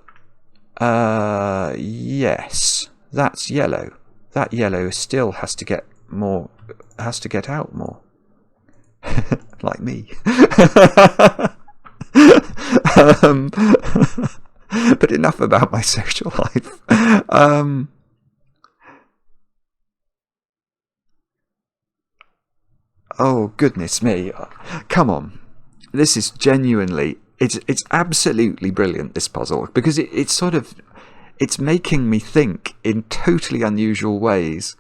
yes, that's yellow. That yellow still has to get more, has to get out more. Like me. But enough about my social life. Oh, goodness me. Come on. This is genuinely, it's absolutely brilliant, this puzzle, because it's sort of, it's making me think in totally unusual ways.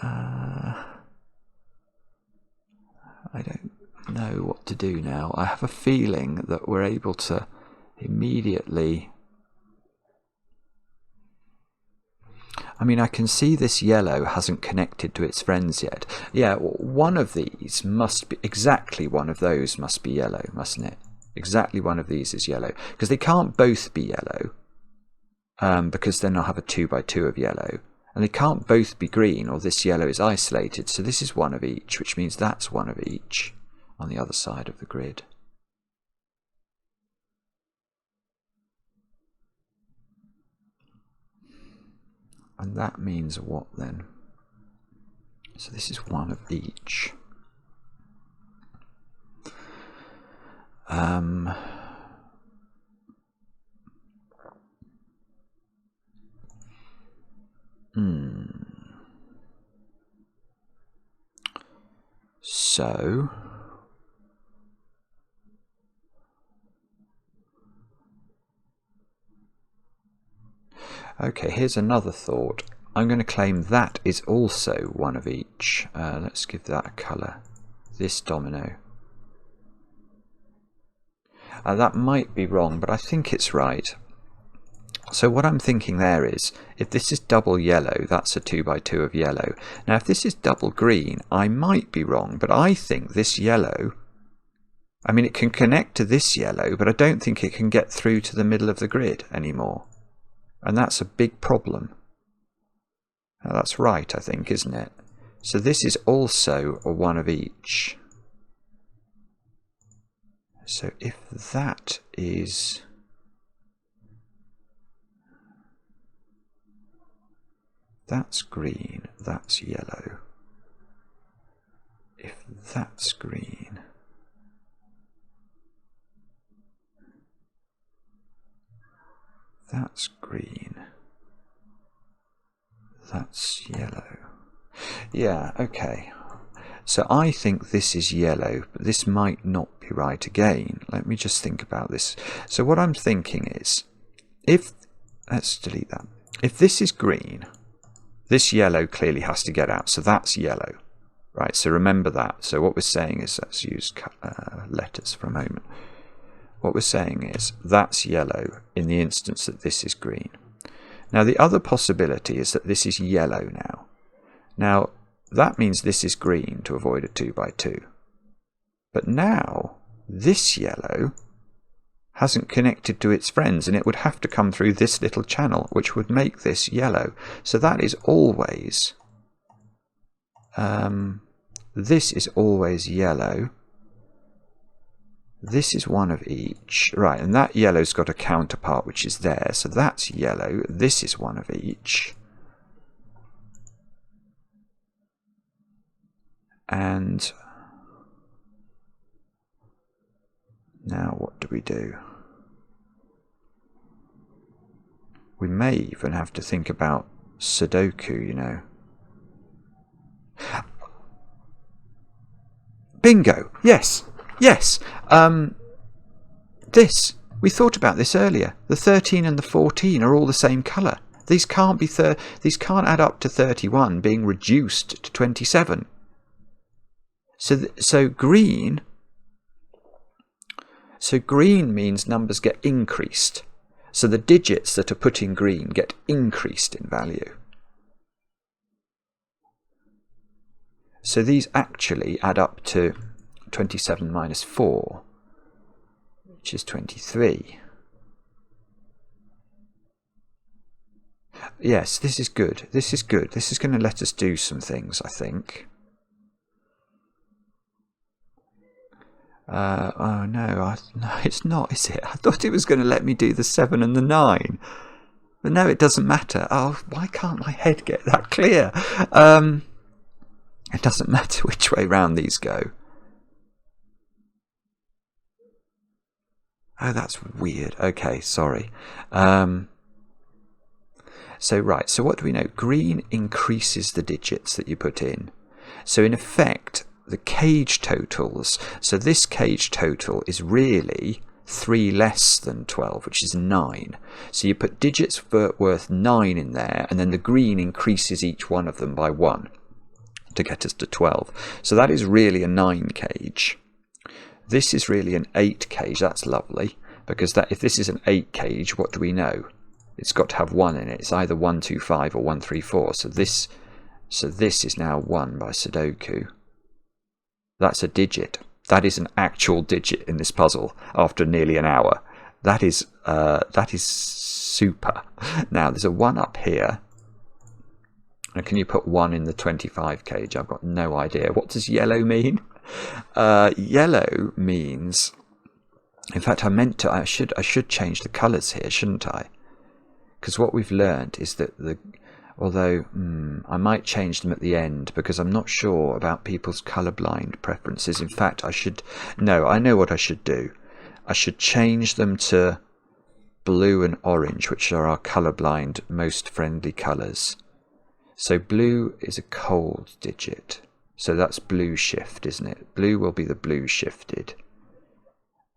I don't know what to do now. I have a feeling that we're able to immediately... I mean, I can see this yellow hasn't connected to its friends yet. Yeah, one of these must be, exactly one of those must be yellow, mustn't it? Exactly one of these is yellow. Because they can't both be yellow. Because then I'll have a 2 by 2 of yellow. And they can't both be green, or this yellow is isolated. So this is one of each, which means that's one of each on the other side of the grid. And that means what then? So this is one of each. So okay, here's another thought. I'm going to claim that is also one of each. Let's give that a colour. This domino. That might be wrong, but I think it's right. So what I'm thinking there is, if this is double yellow, that's a 2 by 2 of yellow. Now if this is double green, I might be wrong, but I think this yellow, I mean it can connect to this yellow, but I don't think it can get through to the middle of the grid anymore. And that's a big problem. Now that's right, I think, isn't it? So this is also a one of each. So if that is... that's green, that's yellow. If that's green, that's green, that's yellow. Yeah, okay. So I think this is yellow, but this might not be right again. Let me just think about this. So what I'm thinking is, if, let's delete that. If this is green, This yellow clearly has to get out, so that's yellow. Right, so remember that. So what we're saying is, let's use letters for a moment. What we're saying is that's yellow in the instance that this is green. Now the other possibility is that this is yellow now. Now that means this is green to avoid a 2 by 2. But now this yellow hasn't connected to its friends, and it would have to come through this little channel, which would make this yellow. So that is always, this is always yellow. This is one of each. Right, and that yellow's got a counterpart which is there, so that's yellow. This is one of each. And now what do we do? We may even have to think about Sudoku, you know. Bingo! Yes! Yes! This. We thought about this earlier. The 13 and the 14 are all the same colour. These can't be these can't add up to 31 being reduced to 27. So green means numbers get increased. So the digits that are put in green get increased in value. So these actually add up to 27 minus 4, which is 23. Yes, this is good. This is good. This is going to let us do some things, I think. Oh no, no, it's not, is it? I thought it was going to let me do the 7 and the 9. But no, it doesn't matter. Oh, why can't my head get that clear? It doesn't matter which way round these go. Oh, that's weird. Okay, sorry. So what do we know? Green increases the digits that you put in. So in effect, the cage totals, so this cage total is really 3 less than 12, which is 9. So you put digits worth 9 in there, and then the green increases each one of them by 1 to get us to 12. So that is really a 9 cage. This is really an 8 cage. That's lovely, because if this is an 8 cage, what do we know? It's got to have 1 in it. It's either 1, 2, 5 or 1, 3, 4. So this is now 1 by Sudoku. That's a digit. That is an actual digit in this puzzle after nearly an hour. That is super. Now there's a 1 up here. And can you put 1 in the 25 cage? I've got no idea. What does yellow mean? Yellow means, in fact, I should change the colours here, shouldn't I? Because what we've learned is that although I might change them at the end because I'm not sure about people's colourblind preferences. In fact, I know what I should do. I should change them to blue and orange, which are our colourblind most friendly colours. So blue is a cold digit. So that's blue shift, isn't it? Blue will be the blue shifted.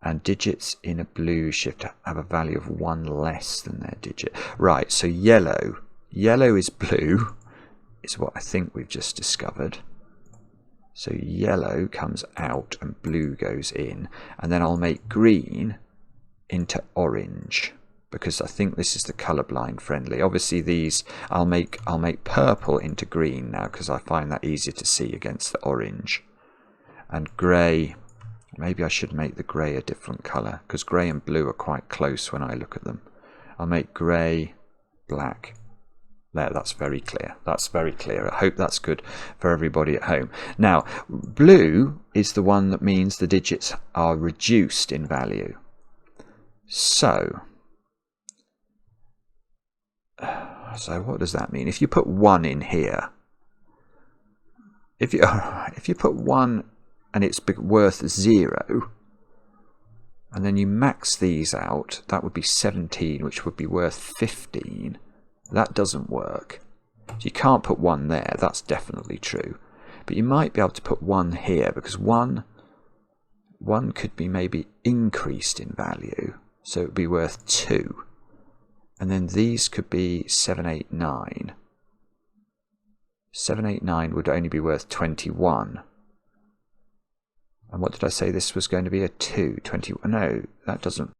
And digits in a blue shift have a value of 1 less than their digit. Right, so yellow is blue, is what I think we've just discovered. So yellow comes out and blue goes in. And then I'll make green into orange, because I think this is the colourblind friendly. Obviously these, I'll make purple into green now, because I find that easier to see against the orange. And grey, maybe I should make the grey a different colour, because grey and blue are quite close when I look at them. I'll make grey, black. There, that's very clear. That's very clear. I hope that's good for everybody at home. Now, blue is the one that means the digits are reduced in value. So what does that mean? If you put 1 in here, if you put 1 and it's worth 0, and then you max these out, that would be 17, which would be worth 15. That doesn't work. So you can't put 1 there, that's definitely true. But you might be able to put 1 here, because 1 could be maybe increased in value, so it would be worth 2. And then these could be 7, 8, 9. 789 would only be worth 21. And what did I say this was going to be? A 2. 20. No, that doesn't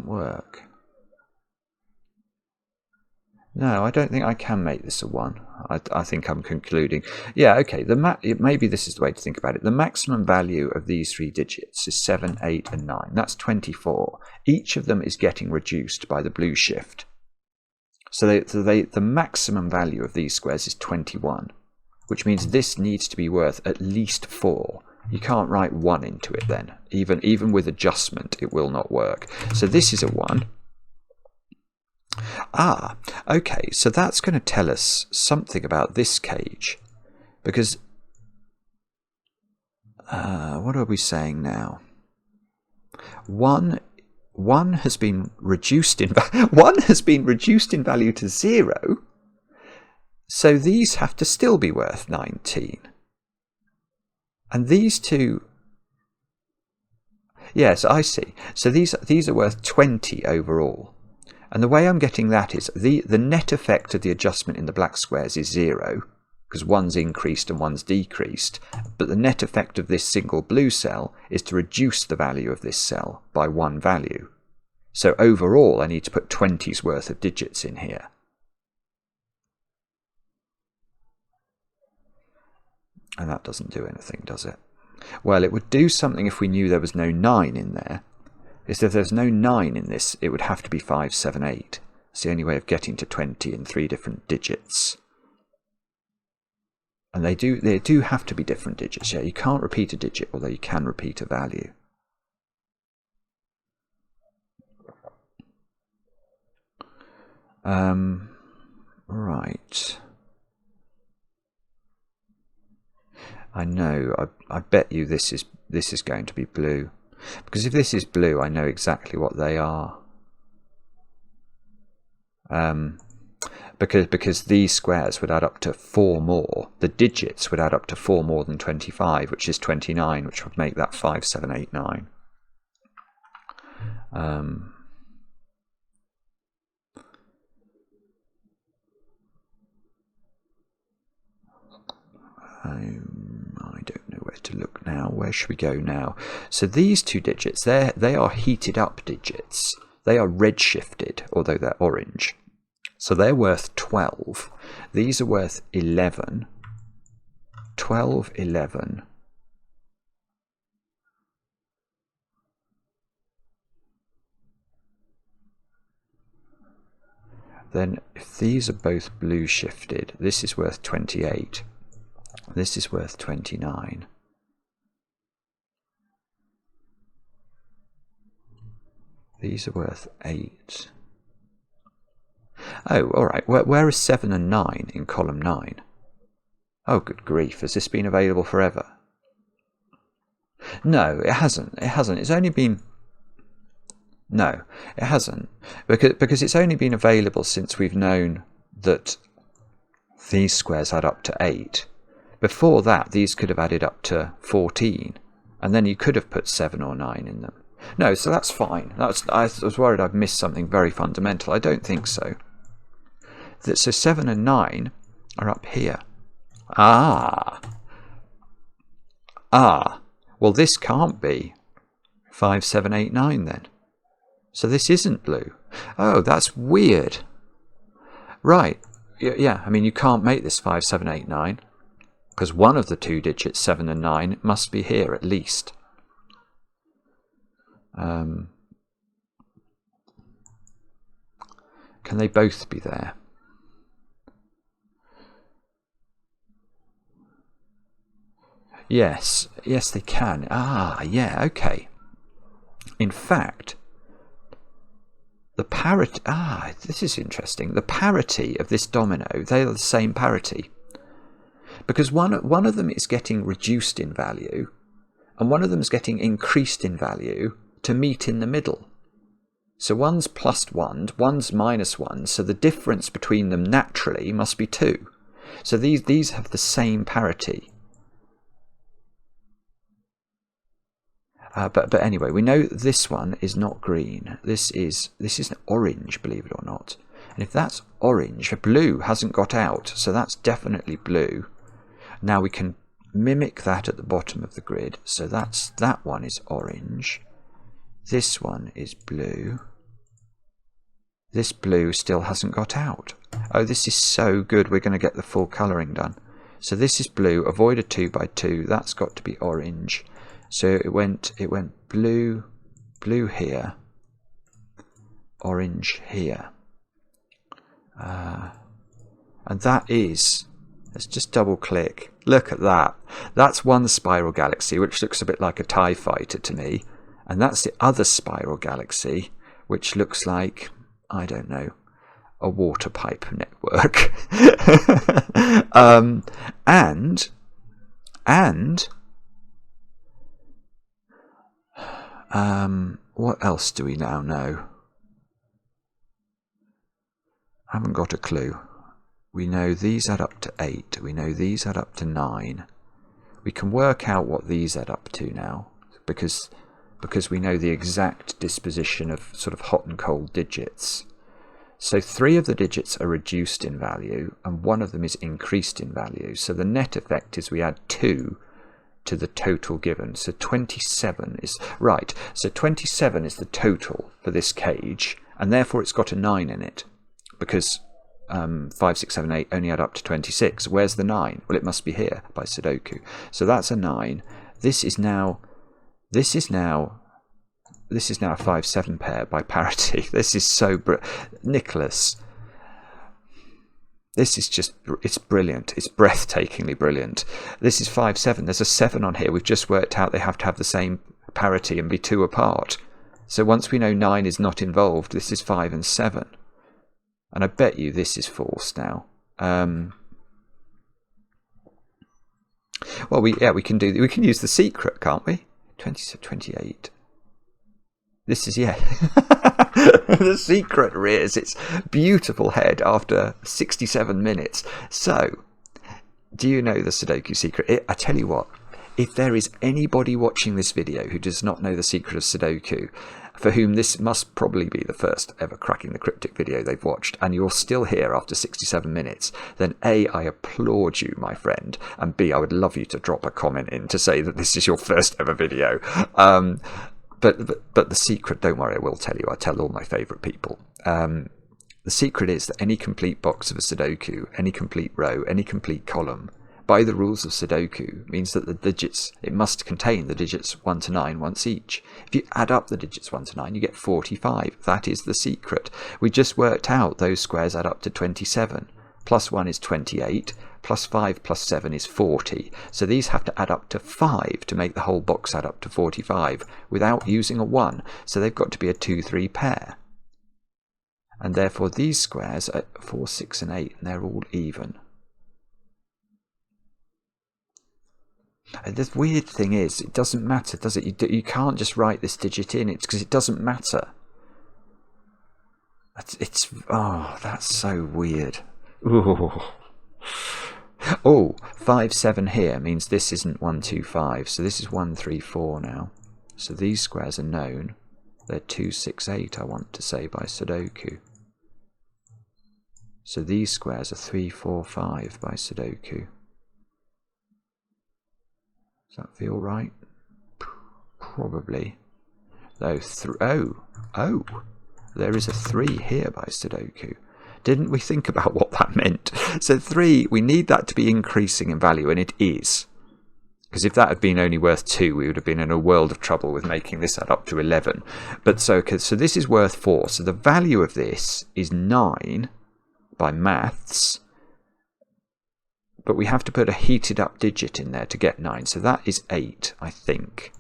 work. No, I don't think I can make this a 1. I think I'm concluding. Yeah, okay. Maybe this is the way to think about it. The maximum value of these 3 digits is 7, 8, and 9. That's 24. Each of them is getting reduced by the blue shift. So the maximum value of these squares is 21, which means this needs to be worth at least 4. You can't write 1 into it then. Even with adjustment, it will not work. So this is a 1. Ah, okay, so that's going to tell us something about this cage, because what are we saying now? One has been reduced in value to 0, so these have to still be worth 19, and these two. Yes, I see. So these are worth 20 overall. And the way I'm getting that is the net effect of the adjustment in the black squares is 0, because one's increased and one's decreased, but the net effect of this single blue cell is to reduce the value of this cell by 1 value. So overall I need to put 20's worth of digits in here. And that doesn't do anything, does it? Well, it would do something if we knew there was no 9 in there. Is if there's no 9 in this, it would have to be 5, 7, 8. It's the only way of getting to 20 in 3 different digits. And they do have to be different digits. Yeah, you can't repeat a digit, although you can repeat a value. Right. I know. I bet you this is going to be blue. Because if this is blue, I know exactly what they are. Because these squares would add up to 4 more. The digits would add up to 4 more than 25, which is 29, which would make that 5, 7, 8, 9. I don't know where to look now. Where should we go now? So these 2 digits, they are heated up digits. They are redshifted, although they're orange. So they're worth 12. These are worth 11. 12, 11. Then if these are both blue shifted, this is worth 28. This is worth 29. These are worth 8. Oh, all right. Where are 7 and 9 in column 9? Oh, good grief. Has this been available forever? No, it hasn't. It hasn't. It's only been... No, it hasn't. Because it's only been available since we've known that these squares add up to 8. Before that, these could have added up to 14, and then you could have put 7 or 9 in them. No, so that's fine. I was worried I'd missed something very fundamental. I don't think so. So 7 and 9 are up here. Ah! Well, this can't be 5, 7, 8, 9 then. So this isn't blue. Oh, that's weird. Right. Yeah, I mean, you can't make this 5, 7, 8, 9. Because one of the 2 digits, 7 and 9, must be here at least. Can they both be there? Yes, they can. Ah, yeah, okay. In fact, the parity... Ah, this is interesting. The parity of this domino, they are the same parity. Because one of them is getting reduced in value, and one of them is getting increased in value to meet in the middle. So one's +1, one's -1, so the difference between them naturally must be 2. So these have the same parity. But anyway, we know this one is not green. This is orange, believe it or not. And if that's orange, blue hasn't got out, so that's definitely blue. Now we can mimic that at the bottom of the grid. So that one is orange. This one is blue. This blue still hasn't got out. Oh, this is so good. We're going to get the full colouring done. So this is blue. Avoid a 2 by 2. That's got to be orange. So it went blue, blue here, orange here. And that is, let's just double click. Look at that. That's one spiral galaxy, which looks a bit like a TIE fighter to me. And that's the other spiral galaxy, which looks like, I don't know, a water pipe network. What else do we now know? I haven't got a clue. We know these add up to 8. We know these add up to 9. We can work out what these add up to now, because we know the exact disposition of sort of hot and cold digits. So 3 of the digits are reduced in value and 1 of them is increased in value. So the net effect is we add 2 to the total given. So 27 is right. So 27 is the total for this cage, and therefore it's got a 9 in it, because 5, 6, 7, 8 only add up to 26. Where's the 9? Well, it must be here by Sudoku. So that's a 9. This is now a 5-7 pair by parity. This is so Knickolas. This is just, it's brilliant. It's breathtakingly brilliant. This is 5-7. There's a 7 on here. We've just worked out they have to have the same parity and be 2 apart. So once we know 9 is not involved, this is 5 and 7. And I bet you this is false now. Well, we can use the secret, can't we? 28. This is, yeah. The secret rears its beautiful head after 67 minutes. So, do you know the Sudoku secret? I tell you what, if there is anybody watching this video who does not know the secret of Sudoku, for whom this must probably be the first ever cracking the cryptic video they've watched, and you're still here after 67 minutes, then A, I applaud you, my friend, and B, I would love you to drop a comment in to say that this is your first ever video. But the secret, don't worry, I will tell you. I tell all my favourite people. The secret is that any complete box of a Sudoku, any complete row, any complete column, by the rules of Sudoku, means that the digits, it must contain the digits 1 to 9 once each. If you add up the digits 1 to 9, you get 45. That is the secret. We just worked out those squares add up to 27. Plus 1 is 28. Plus 5 plus 7 is 40. So these have to add up to 5 to make the whole box add up to 45 without using a 1. So they've got to be a 2-3 pair. And therefore these squares are 4, 6 and 8, and they're all even. And the weird thing is, it doesn't matter, does it? You can't just write this digit in. It's because it doesn't matter. Oh, that's so weird. Ooh. Oh, 5, 7 here means this isn't 1, 2, 5. So this is 1, 3, 4 now. So these squares are known. They're 2, 6, 8, I want to say, by Sudoku. So these squares are 3, 4, 5 by Sudoku. Does that feel right? Probably. Though, oh, there is a 3 here by Sudoku. Didn't we think about what that meant? So 3, we need that to be increasing in value, and it is. Because if that had been only worth 2, we would have been in a world of trouble with making this add up to 11. But so this is worth 4. So the value of this is 9 by maths. But we have to put a heated up digit in there to get 9. So that is 8, I think.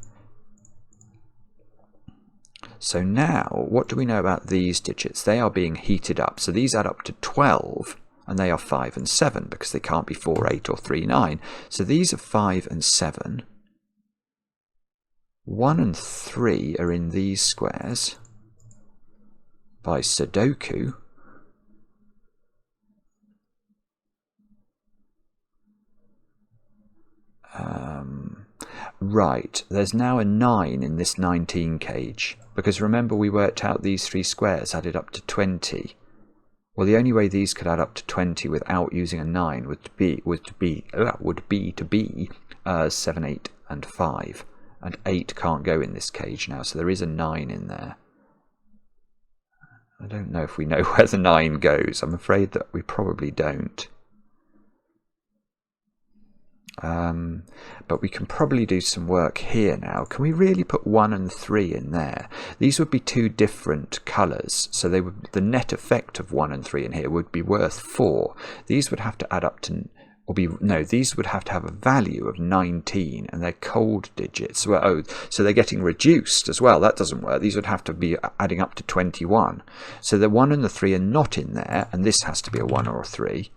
So now, what do we know about these digits? They are being heated up. So these add up to 12, and they are 5 and 7, because they can't be 4, 8, or 3, 9. So these are 5 and 7. 1 and 3 are in these squares by Sudoku. Right, there's now a 9 in this 19 cage, because remember we worked out these 3 squares added up to 20. Well, the only way these could add up to 20 without using a 9 would be 7, 8, and 5. And 8 can't go in this cage now, so there is a 9 in there. I don't know if we know where the 9 goes. I'm afraid that we probably don't. But we can probably do some work here now. Can we really put 1 and 3 in there? These would be two different colours, so they would, the net effect of 1 and 3 in here would be worth 4. These would have to add up to, or be, no, these would have to have a value of 19, and they're cold digits. Well, oh, so they're getting reduced as well. That doesn't work. These would have to be adding up to 21. So the 1 and the 3 are not in there, and this has to be a 1 or a 3.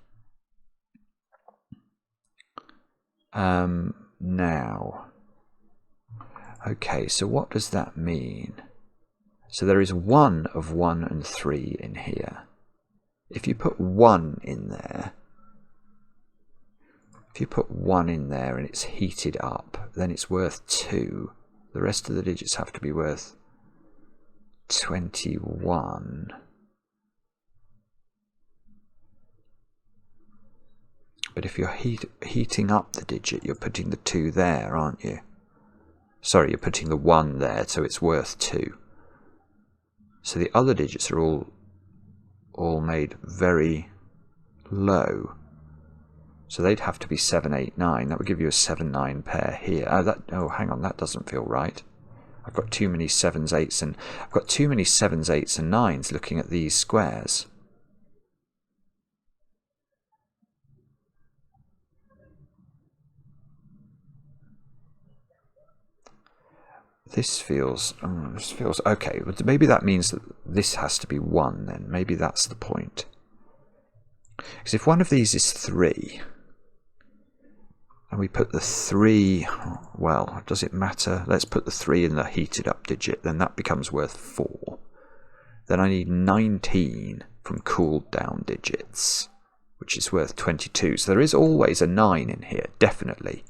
Now, okay, so what does that mean? So there is 1 of 1 and 3 in here. If you put 1 in there, and it's heated up, then it's worth 2. The rest of the digits have to be worth 21. But if you're heating up the digit, you're putting the 2 there, aren't you? Sorry, you're putting the 1 there, so it's worth 2. So the other digits are all made very low. So they'd have to be 7, 8, 9. That would give you a 7, 9 pair here. Oh, hang on, that doesn't feel right. I've got too many 7s, 8s, and I've got too many 7s, 8s, and 9s looking at these squares. This feels okay. Maybe that means that this has to be 1 then. Maybe that's the point. Because if one of these is 3, and we put the 3, well, does it matter? Let's put the 3 in the heated up digit, then that becomes worth 4. Then I need 19 from cooled down digits, which is worth 22. So there is always a 9 in here, definitely.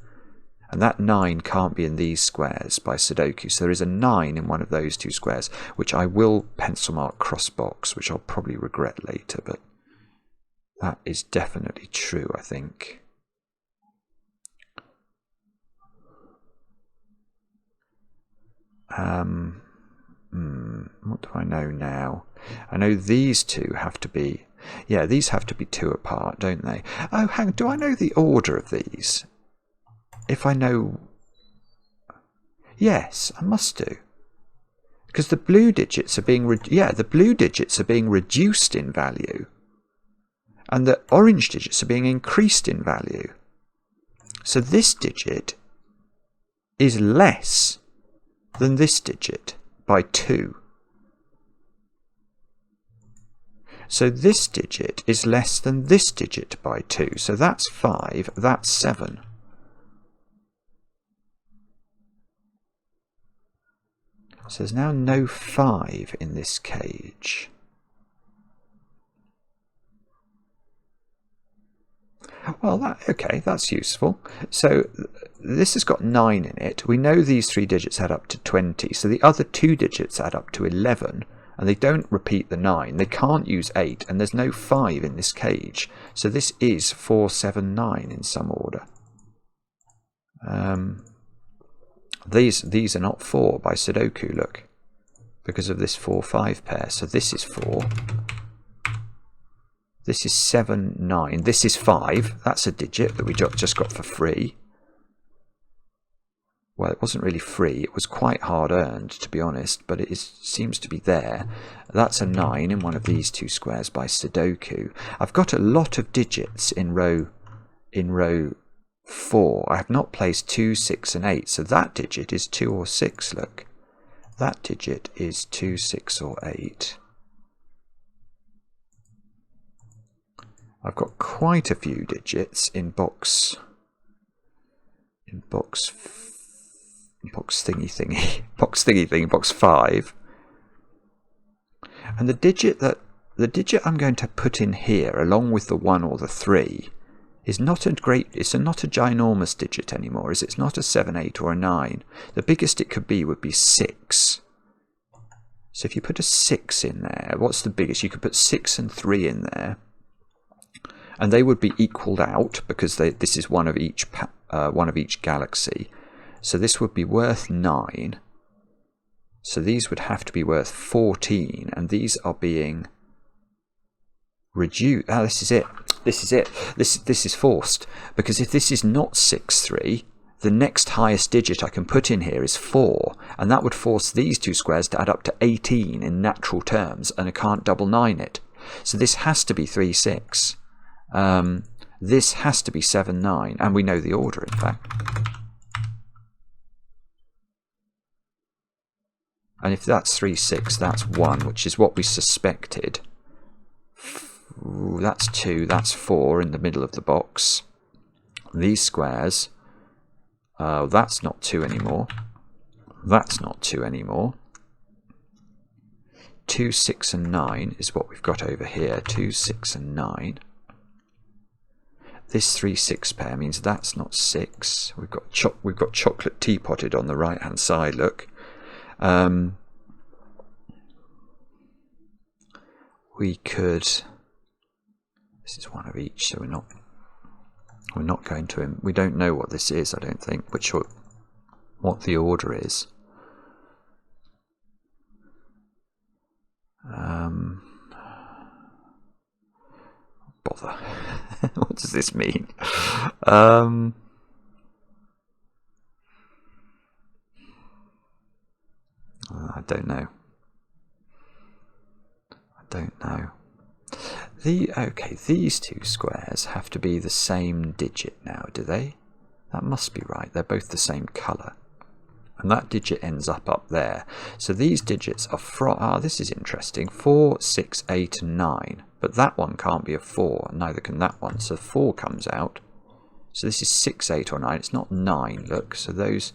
And that 9 can't be in these squares by Sudoku. So there is a 9 in one of those two squares, which I will pencil mark crossbox, which I'll probably regret later, but that is definitely true, I think. What do I know now? I know these two have to be, yeah, these have to be 2 apart, don't they? Oh, hang on, do I know the order of these? If I know, yes, I must do, because the blue digits are being the blue digits are being reduced in value, and the orange digits are being increased in value. So this digit is less than this digit by 2. So this digit is less than this digit by 2. So that's 5. That's 7. So there's now no 5 in this cage. Well, okay, that's useful. So this has got 9 in it. We know these 3 digits add up to 20. So the other 2 digits add up to 11. And they don't repeat the 9. They can't use 8. And there's no 5 in this cage. So this is 4, 7, 9 in some order. These are not 4 by Sudoku, look, because of this 4, 5 pair. So this is 4. This is 7, 9. This is 5. That's a digit that we just got for free. Well, it wasn't really free. It was quite hard earned, to be honest, but it seems to be there. That's a 9 in one of these two squares by Sudoku. I've got a lot of digits in row 4. I have not placed 2, 6, and 8, so that digit is 2 or 6, look. That digit is 2, 6, or 8. I've got quite a few digits in box thingy, box 5. And the digit I'm going to put in here, along with the 1 or the 3, is not a ginormous digit anymore, is it? It's not a 7, 8, or a 9. The biggest it could be would be 6. So if you put a 6 in there, what's the biggest? You could put 6 and 3 in there, and they would be equaled out because this is one of each galaxy. So this would be worth 9. So these would have to be worth 14, and these are being reduced. Ah, this is it. This is it. This is forced, because if this is not 6, 3, the next highest digit I can put in here is 4, and that would force these two squares to add up to 18 in natural terms, and I can't double 9 it. So this has to be 3, 6. This has to be 7, 9, and we know the order, in fact. And if that's 3, 6, that's 1, which is what we suspected. Ooh, that's 2, that's 4 in the middle of the box. These squares, that's not 2 anymore. That's not 2 anymore. 2, 6 and 9 is what we've got over here. 2, 6 and 9. This 3, 6 pair means that's not 6. We've got chocolate teapotted on the right hand side, look. We could, this is one of each, so we're not going to, we don't know what this is, I don't think, what the order is. Bother. What does this mean? I don't know. Okay, these two squares have to be the same digit now, do they? That must be right. They're both the same colour. And that digit ends up there. So these digits are from, this is interesting, 4, 6, 8 and 9. But that one can't be a 4, and neither can that one. So 4 comes out. So this is 6, 8 or 9. It's not 9, look. So these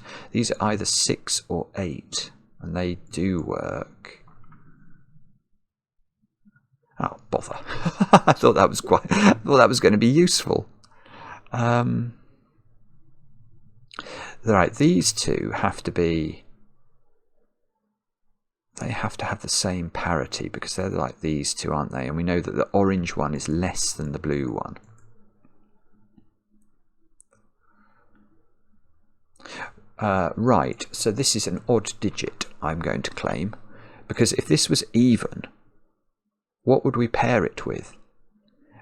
are either 6 or 8. And they do work. Oh, bother. I thought that was going to be useful. Right, these two have to be, they have to have the same parity because they're like these two, aren't they? And we know that the orange one is less than the blue one. Right, so this is an odd digit, I'm going to claim, because if this was even, what would we pair it with?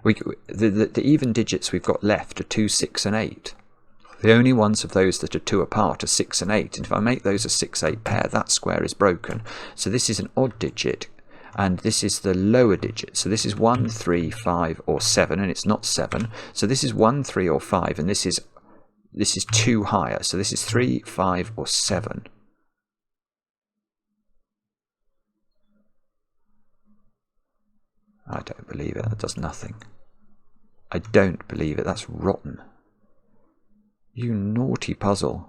The even digits we've got left are 2, 6 and 8. The only ones of those that are 2 apart are 6 and 8, and if I make those a 6, 8 pair, that square is broken. So this is an odd digit, and this is the lower digit. So this is 1, 3, 5 or 7, and it's not 7. So this is 1, 3 or 5, and this is 2 higher. So this is 3, 5 or 7. I don't believe it. That does nothing. I don't believe it. That's rotten. You naughty puzzle.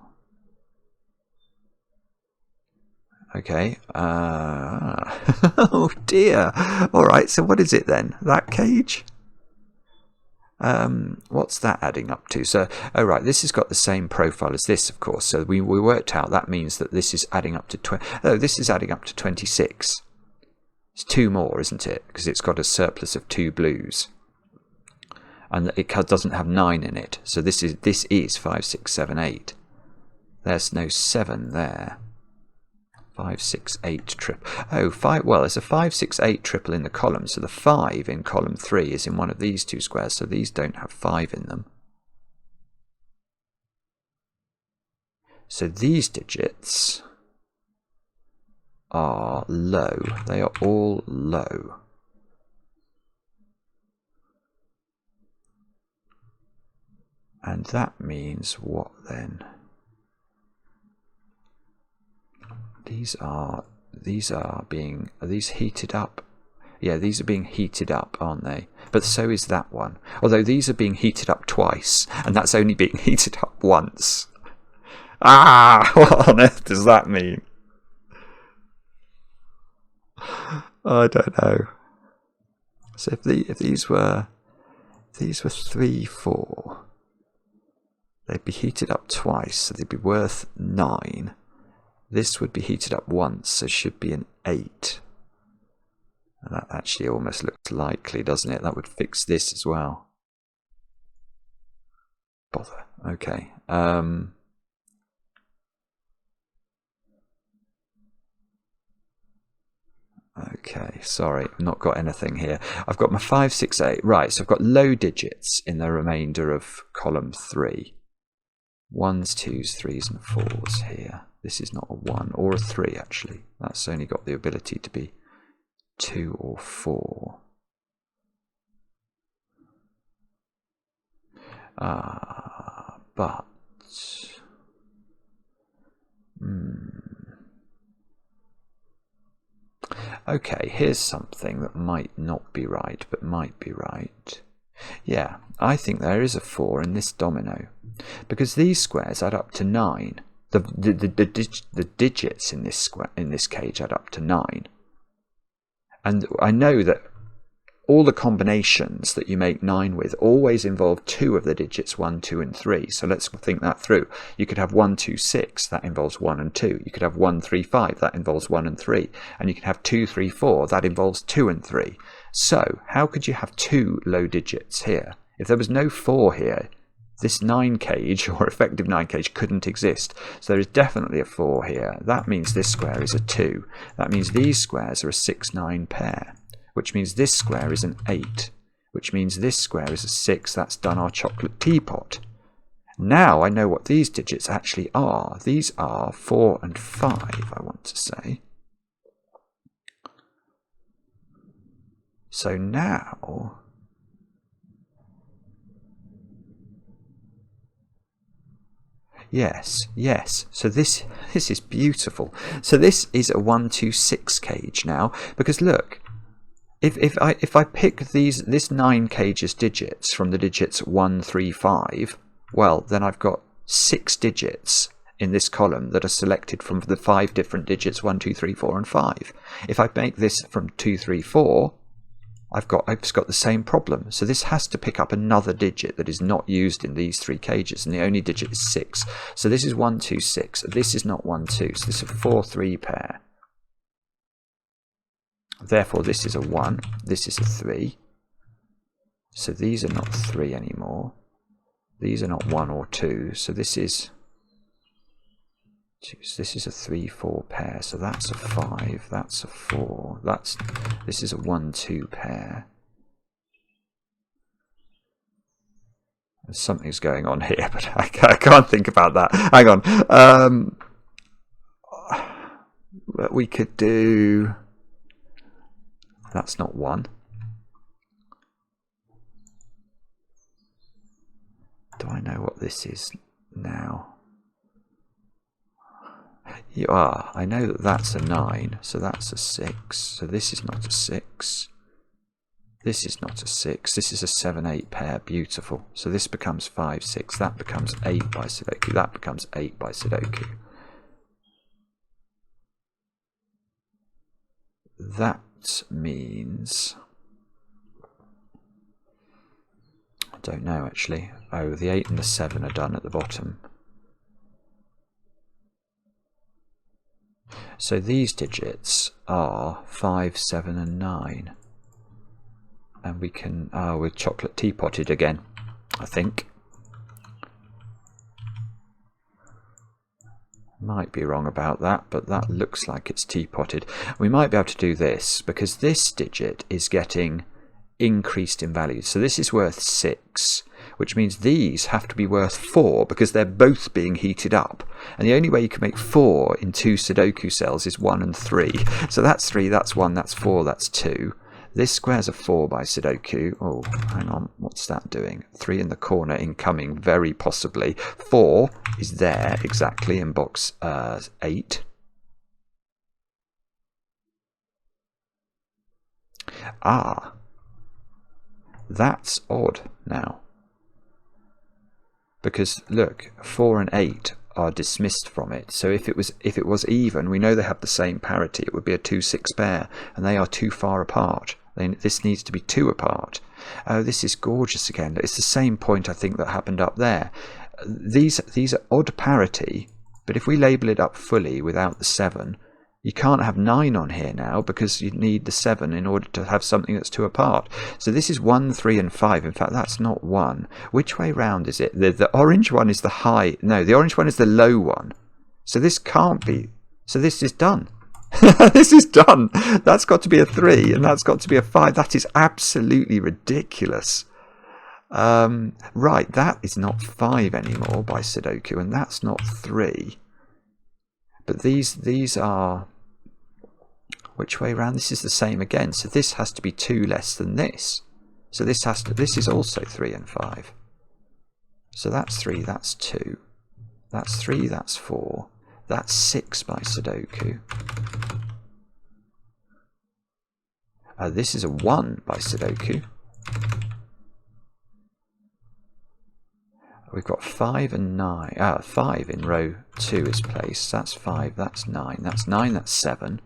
Okay. Oh dear. Alright, so what is it then? That cage? What's that adding up to? So, oh right, this has got the same profile as this, of course. So we worked out that means that this is adding up to 20. Oh, this is adding up to 26. It's 2 more, isn't it? Because it's got a surplus of 2 blues. And it doesn't have 9 in it. So this is 5, 6, 7, 8. There's no 7 there. 5, 6, 8 triple. Oh, 5. Well, there's a 5, 6, 8 triple in the column. So the 5 in column 3 is in one of these two squares. So these don't have 5 in them. So these digits are low. They are all low. And that means what then? Are these heated up? Yeah, these are being heated up, aren't they? But so is that one. Although these are being heated up twice, and that's only being heated up once. Ah! What on earth does that mean? I don't know. So if these were 3, 4. They'd be heated up twice, so they'd be worth 9. This would be heated up once, so it should be an 8. And that actually almost looks likely, doesn't it? That would fix this as well. Bother. Okay. Okay, sorry, I've not got anything here. I've got my 5, 6, 8. Right, so I've got low digits in the remainder of column 3. 1s, 2s, 3s and 4s here. This is not a 1 or a 3 actually. That's only got the ability to be 2 or 4. But okay, here's something that might not be right, but might be right. Yeah, I think there is a 4 in this domino, because these squares add up to 9. The digits in this cage add up to 9. And I know that all the combinations that you make 9 with always involve 2 of the digits 1, 2 and 3. So let's think that through. You could have 1, 2, 6, that involves 1 and 2. You could have 1, 3, 5, that involves 1 and 3. And you can have 2, 3, 4, that involves 2 and 3. So how could you have 2 low digits here? If there was no 4 here, this 9 cage, or effective 9 cage, couldn't exist. So there is definitely a 4 here. That means this square is a 2. That means these squares are a 6, 9 pair, which means this square is an 8, which means this square is a 6. That's done our chocolate teapot. Now I know what these digits actually are. These are 4 and 5, I want to say. So now yes, so this is beautiful. So this is a 1, 2, 6 cage now, because look, if I pick this 9 cage's digits from the digits 1, 3, 5, well, then I've got 6 digits in this column that are selected from the 5 different digits 1, 2, 3, 4 and 5. If I make this from 2, 3, 4, I've got the same problem. So this has to pick up another digit that is not used in these 3 cages, and the only digit is 6. So this is 1, 2, 6. This is not 1, 2. So this is a 4, 3 pair. Therefore, this is a 1. This is a 3. So these are not 3 anymore. These are not 1 or 2. So this is a 3, 4 pair. So that's a 5. That's a 4. This is a 1, 2 pair. Something's going on here, but I can't think about that. Hang on. We could do. That's not 1. Do I know what this is now? I know that that's a 9, so that's a 6. So this is not a 6. This is not a 6. This is a 7, 8 pair. Beautiful. So this becomes 5, 6. That becomes 8 by Sudoku. That becomes 8 by Sudoku. That means, I don't know actually. Oh, the 8 and the 7 are done at the bottom. So these digits are 5, 7 and 9. And we can, we're chocolate teapotted again, I think. Might be wrong about that, but that looks like it's teapotted. We might be able to do this, because this digit is getting increased in value. So this is worth 6, which means these have to be worth 4, because they're both being heated up. And the only way you can make 4 in 2 Sudoku cells is 1 and 3. So that's 3, that's 1, that's 4, that's 2. This square's a 4 by Sudoku. Oh, hang on, what's that doing? 3 in the corner, incoming, very possibly. 4 is there, exactly, in box 8. Ah, that's odd now. Because, look, 4 and 8 are dismissed from it. So if it was even, we know they have the same parity. It would be a 2, 6 pair, and they are too far apart. This needs to be 2 apart. Oh, this is gorgeous again. It's the same point I think that happened up there. These are odd parity, But if we label it up fully without the 7, you can't have 9 on here now because you need the 7 in order to have something that's 2 apart. So this is 1, 3 and 5. In fact, that's not 1. Which way round is it? The orange one is the high. No, the orange one is the low one. So this can't be. So this is done. This is done. That's got to be a 3 and that's got to be a 5. That is absolutely ridiculous. Right, that is not 5 anymore by Sudoku, and that's not 3. But these are, which way around? This is the same again. So this has to be 2 less than this. So this is also 3 and 5. So that's 3, that's 2. That's 3, that's 4. That's 6 by Sudoku. This is a 1 by Sudoku. We've got 5 and 9. 5 in row 2 is placed. That's 5, that's 9. That's 9, that's 7.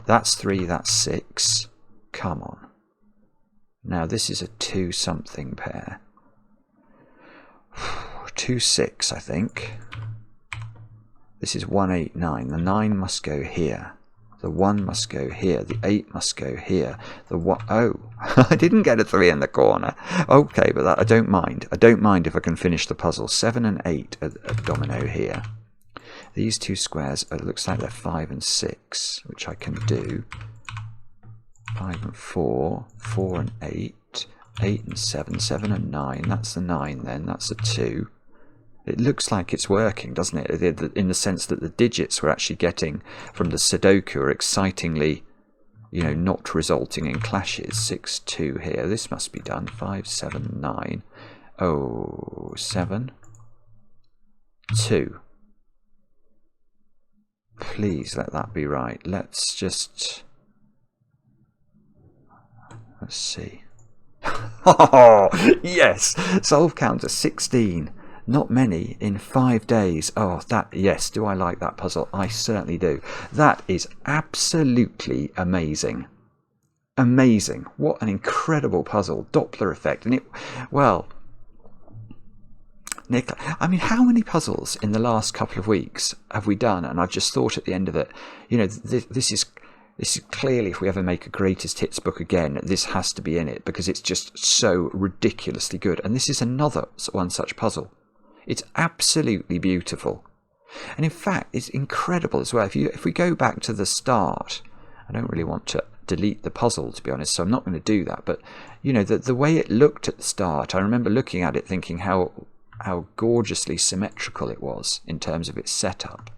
That's 3, that's 6. Come on. Now this is a 2 something pair. 2, 6, I think. This is 1, 8, 9. The 9 must go here. The 1 must go here. The 8 must go here. The 1, oh, I didn't get a 3 in the corner. Okay, but that, I don't mind. I don't mind if I can finish the puzzle. 7 and 8 a domino here. These 2 squares, it looks like they're 5 and 6, which I can do. 5 and 4, 4 and 8, 8 and 7, 7 and 9. That's the 9 then. That's a 2. It looks like it's working, doesn't it? In the sense that the digits we're actually getting from the Sudoku are excitingly, you know, not resulting in clashes. 6, 2 here. This must be done. 5, 7, 9. Oh, 7, 2. Please let that be right. Let's see. Oh, yes! Solve counter 16. Not many in 5 days. Oh, that, yes, do I like that puzzle? I certainly do. That is absolutely amazing. Amazing. What an incredible puzzle. Doppler Effect. And it, well, Nick, I mean, how many puzzles in the last couple of weeks have we done? And I've just thought at the end of it, you know, this is clearly, if we ever make a greatest hits book again, this has to be in it because it's just so ridiculously good. And this is another one such puzzle. It's absolutely beautiful. And in fact, it's incredible as well. If we go back to the start, I don't really want to delete the puzzle, to be honest, so I'm not going to do that. But, you know, the way it looked at the start, I remember looking at it thinking how gorgeously symmetrical it was in terms of its setup.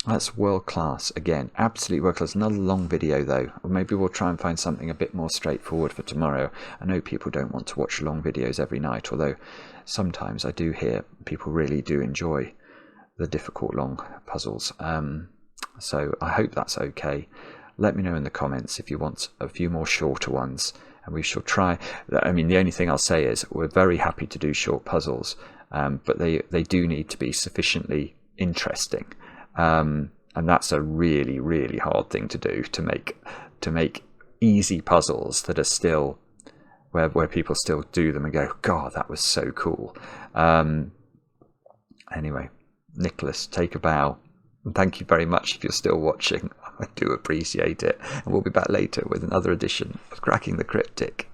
That's world class. Again, absolutely world class. Another long video though, or maybe we'll try and find something a bit more straightforward for tomorrow. I know people don't want to watch long videos every night, although sometimes I do hear people really do enjoy the difficult long puzzles. So I hope that's okay. Let me know in the comments if you want a few more shorter ones, and we shall try. I mean, the only thing I'll say is we're very happy to do short puzzles, but they do need to be sufficiently interesting. And that's a really, really hard thing to do, to make easy puzzles that are still where people still do them and go, God, that was so cool. Anyway, Knickolas, take a bow. And thank you very much if you're still watching. I do appreciate it. And we'll be back later with another edition of Cracking the Cryptic.